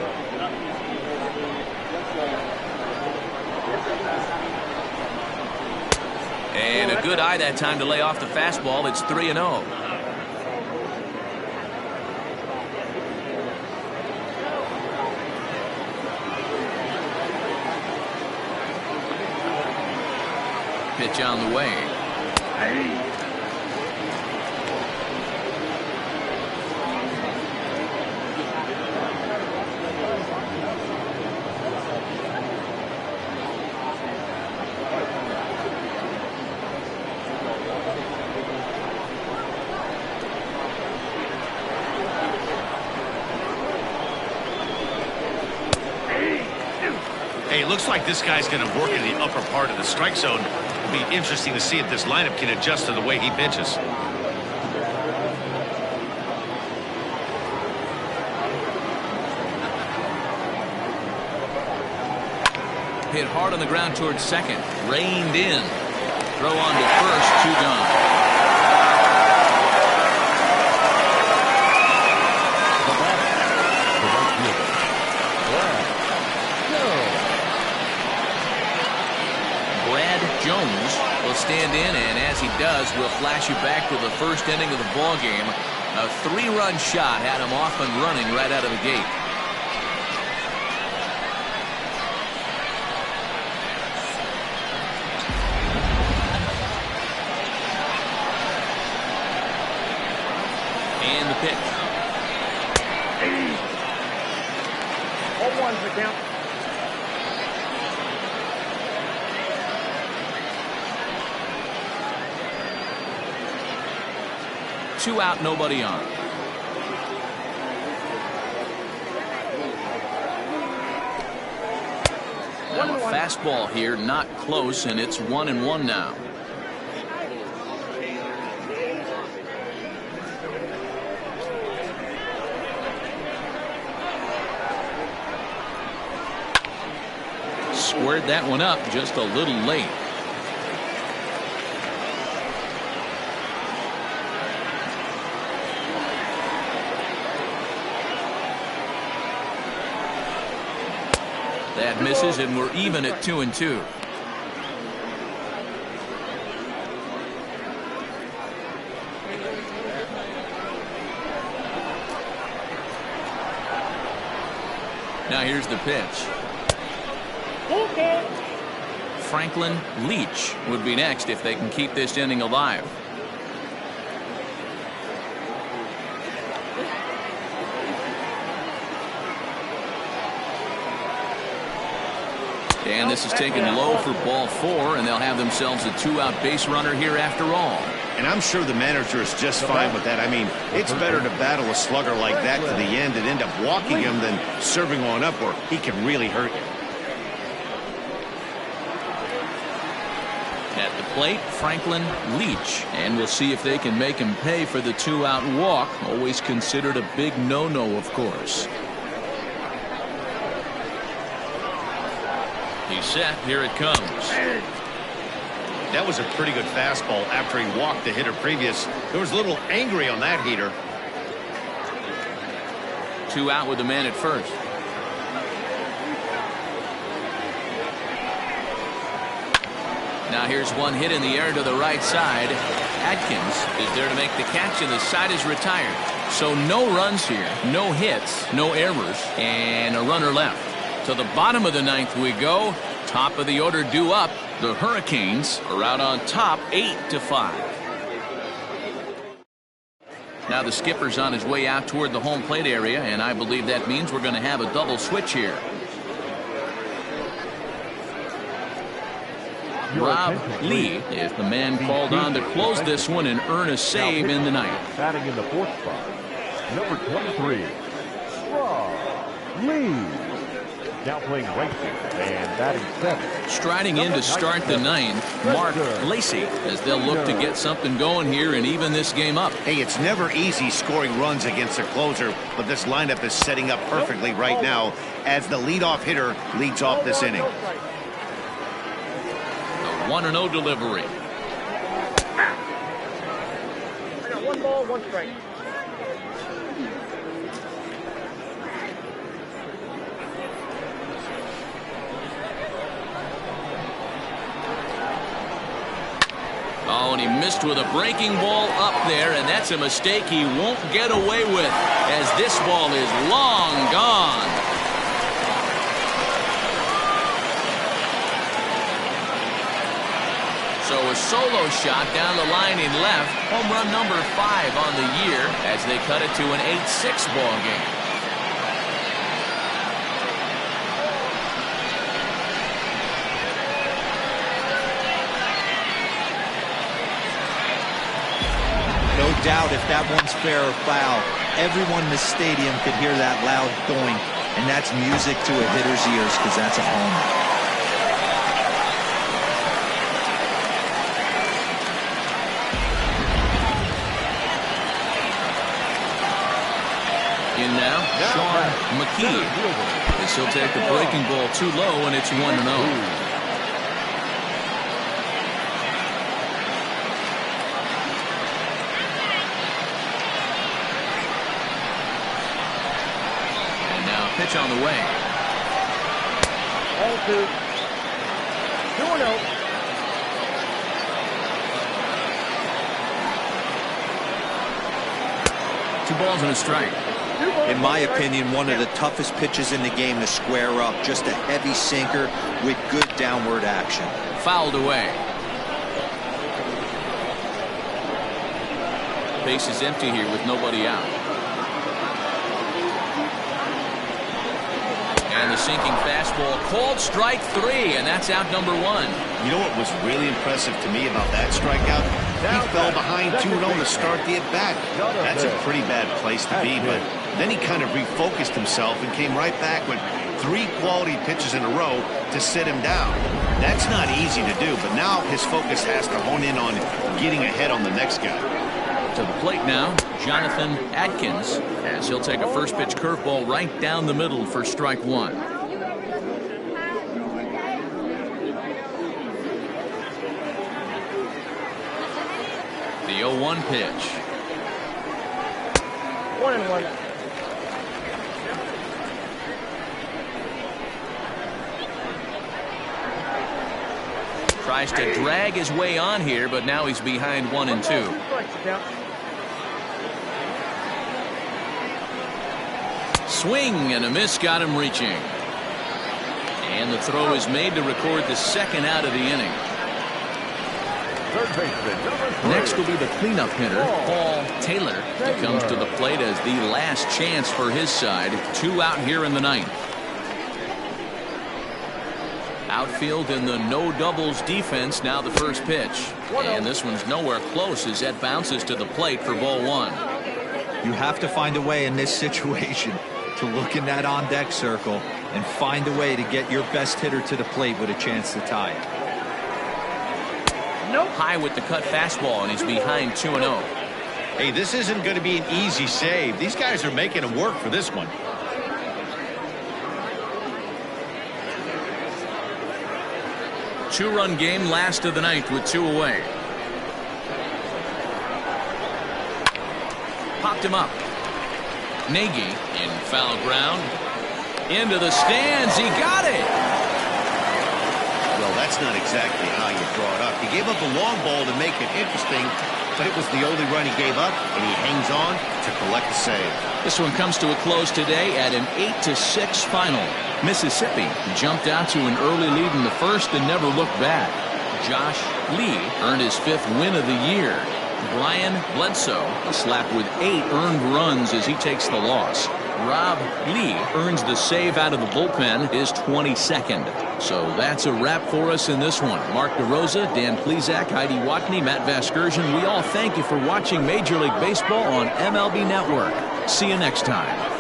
And a good eye that time to lay off the fastball. It's 3-0. Pitch on the way. Hey, it looks like this guy's going to work in the upper part of the strike zone. It'll be interesting to see if this lineup can adjust to the way he pitches. Hit hard on the ground towards second. Reined in. Throw on to first. 2 gone. Jones will stand in, and as he does, we'll flash you back to the first inning of the ball game. A 3-run shot had him off and running right out of the gate. And the pitch. 0-1's the count. 2 out, nobody on. Now a fastball here, not close, and it's 1-1 now. Squared that one up just a little late. That misses, and we're even at 2-2. Now here's the pitch. Franklin Leach would be next if they can keep this inning alive. And this is taken low for ball 4, and they'll have themselves a 2-out base runner here after all. And I'm sure the manager is just fine with that. I mean, it's better to battle a slugger like that to the end and end up walking him than serving one up where he can really hurt you. At the plate, Franklin Leach, and we'll see if they can make him pay for the 2-out walk. Always considered a big no-no, of course. He's set. Here it comes. That was a pretty good fastball after he walked the hitter previous. There was a little angry on that heater. 2 out with the man at first. Now here's one hit in the air to the right side. Atkins is there to make the catch, and the side is retired. So no runs here, no hits, no errors, and a runner left. To the bottom of the 9th we go. Top of the order due up. The Hurricanes are out on top 8-5. Now the skipper's on his way out toward the home plate area, and I believe that means we're going to have a double switch here. Rob Lee is the man called on to close this one and earn a save in the 9th. Batting in the 4th spot, number 23, Rob Lee. Now playing right field and batting 7th. Striding in to start the 9th, Mark Lacey, as they'll look to get something going here and even this game up. Hey, it's never easy scoring runs against a closer, but this lineup is setting up perfectly right now as the leadoff hitter leads off this inning. The 1-0 delivery. I got 1 ball, 1 strike. Oh, and he missed with a breaking ball up there, and that's a mistake he won't get away with, as this ball is long gone. So a solo shot down the line in left, home run number 5 on the year, as they cut it to an 8-6 ball game. No doubt if that one's fair or foul, everyone in the stadium could hear that loud doink, and that's music to a hitter's ears because that's a homer. In now, Sean McKee, as he'll take the breaking ball too low, and it's 1-0. Pitch on the way. 0-2. 2-0. Two balls and a strike. In my opinion, one of the toughest pitches in the game to square up. Just a heavy sinker with good downward action. Fouled away. Base is empty here with nobody out. And the sinking fastball called strike 3, and that's out number 1. You know what was really impressive to me about that strikeout? He fell behind 2-0 to start the at-bat. That's a pretty bad place to be, but then he kind of refocused himself and came right back with 3 quality pitches in a row to sit him down. That's not easy to do, but now his focus has to hone in on getting ahead on the next guy. To the plate now, Jonathan Adkins, as he'll take a first pitch curveball right down the middle for strike 1. The 0-1 pitch. 1-1. Tries to drag his way on here, but now he's behind 1-2. Swing and a miss got him reaching. And the throw is made to record the second out of the inning. Next will be the cleanup hitter, Paul Taylor. He comes to the plate as the last chance for his side. 2 out here in the ninth. Outfield in the no doubles defense. Now the first pitch. And this one's nowhere close as that bounces to the plate for ball 1. You have to find a way in this situation to look in that on-deck circle and find a way to get your best hitter to the plate with a chance to tie it. Nope. High with the cut fastball, and he's behind 2-0. Hey, this isn't going to be an easy save. These guys are making him work for this one. Two-run game, last of the ninth with 2 away. Popped him up. Nagy in foul ground. Into the stands. He got it. Well, that's not exactly how you draw it up. He gave up a long ball to make it interesting, but it was the only run he gave up, and he hangs on to collect the save. This one comes to a close today at an 8-6 final. Mississippi jumped out to an early lead in the first and never looked back. Josh Lee earned his 5th win of the year. Brian Bledsoe slapped with 8 earned runs as he takes the loss. Rob Lee earns the save out of the bullpen, his 22nd. So that's a wrap for us in this one. Mark DeRosa, Dan Plesac, Heidi Watney, Matt Vasgersian, we all thank you for watching Major League Baseball on MLB Network. See you next time.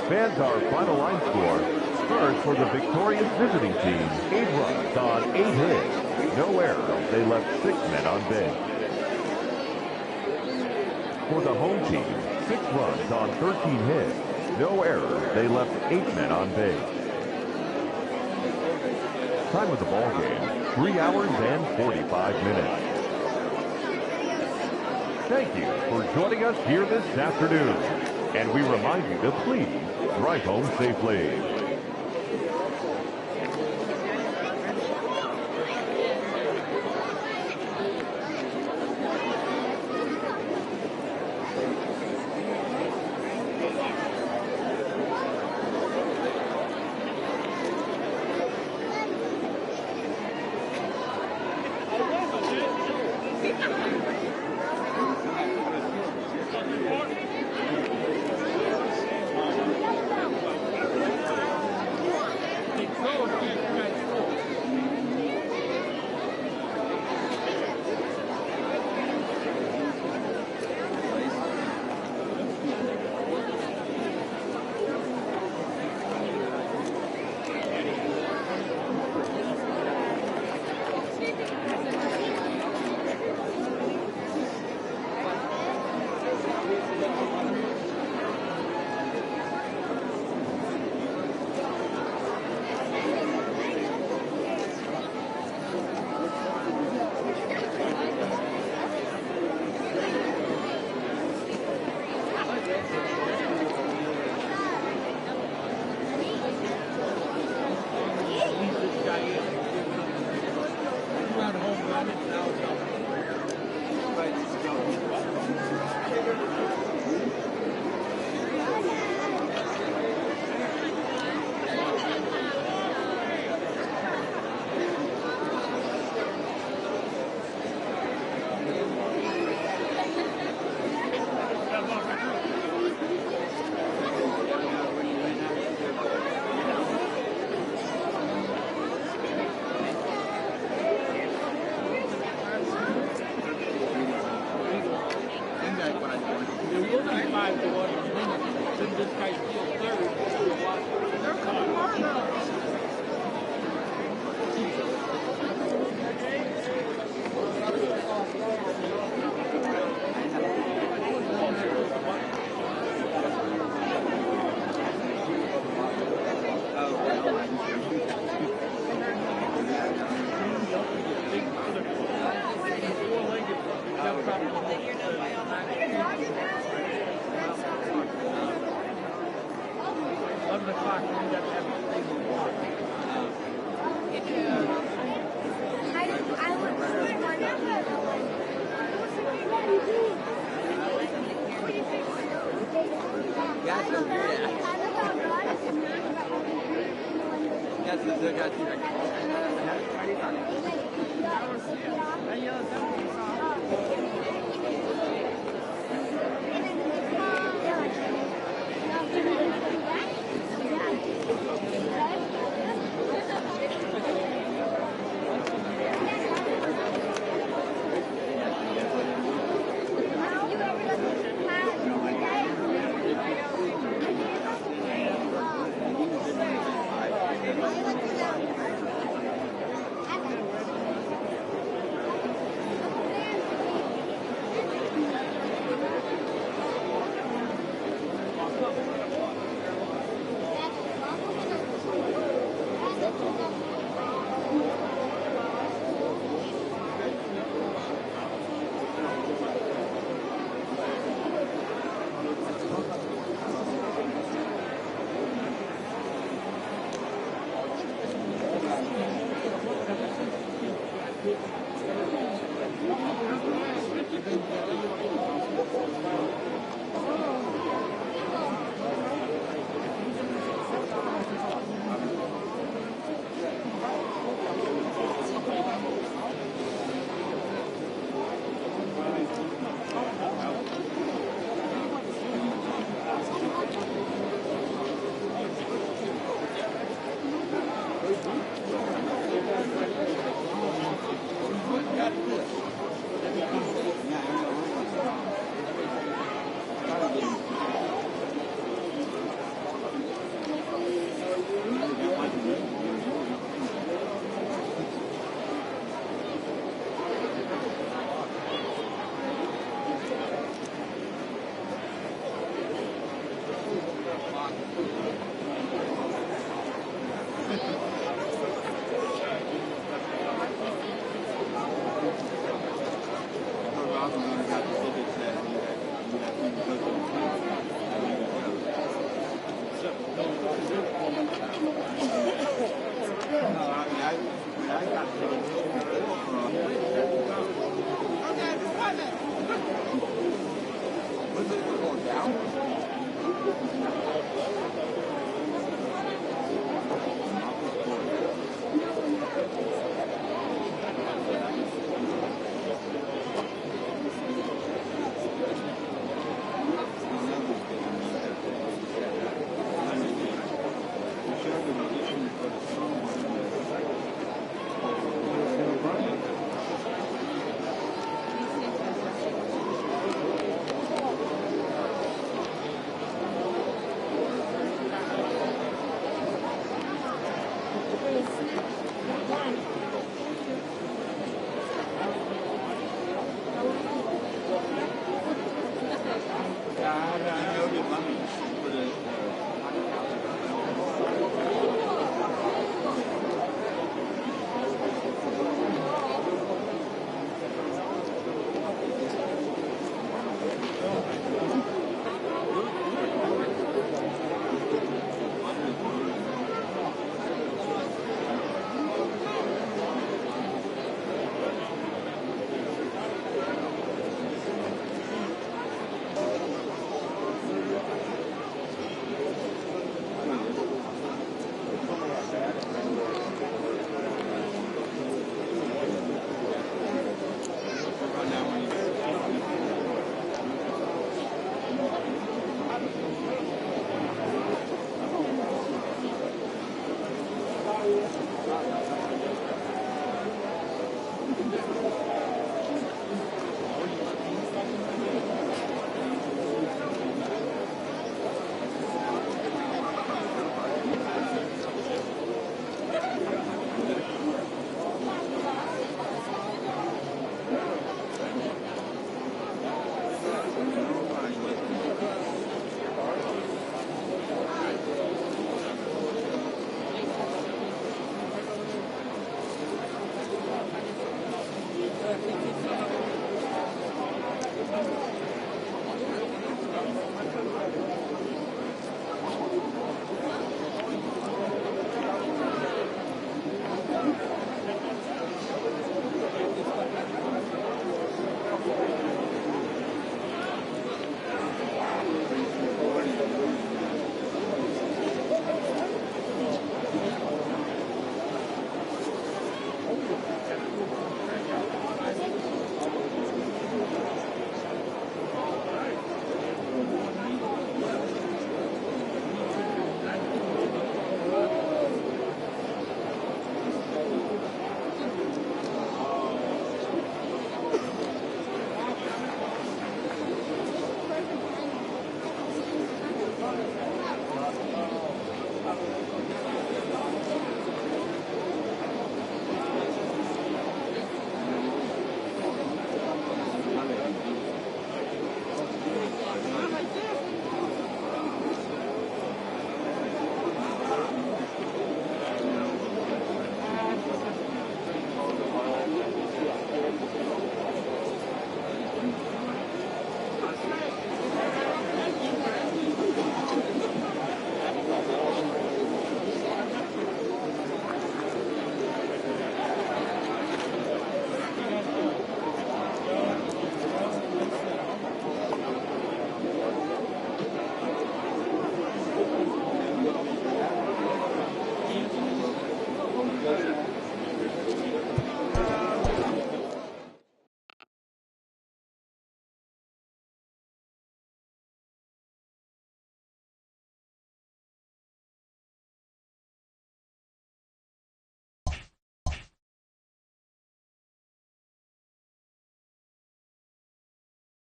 Fans, our final line score. First, for the victorious visiting team, 8 runs on 8 hits. No errors. They left 6 men on base. For the home team, 6 runs on 13 hits. No errors. They left 8 men on base. Time of the ball game, 3 hours and 45 minutes. Thank you for joining us here this afternoon. And we remind you to please drive home safely.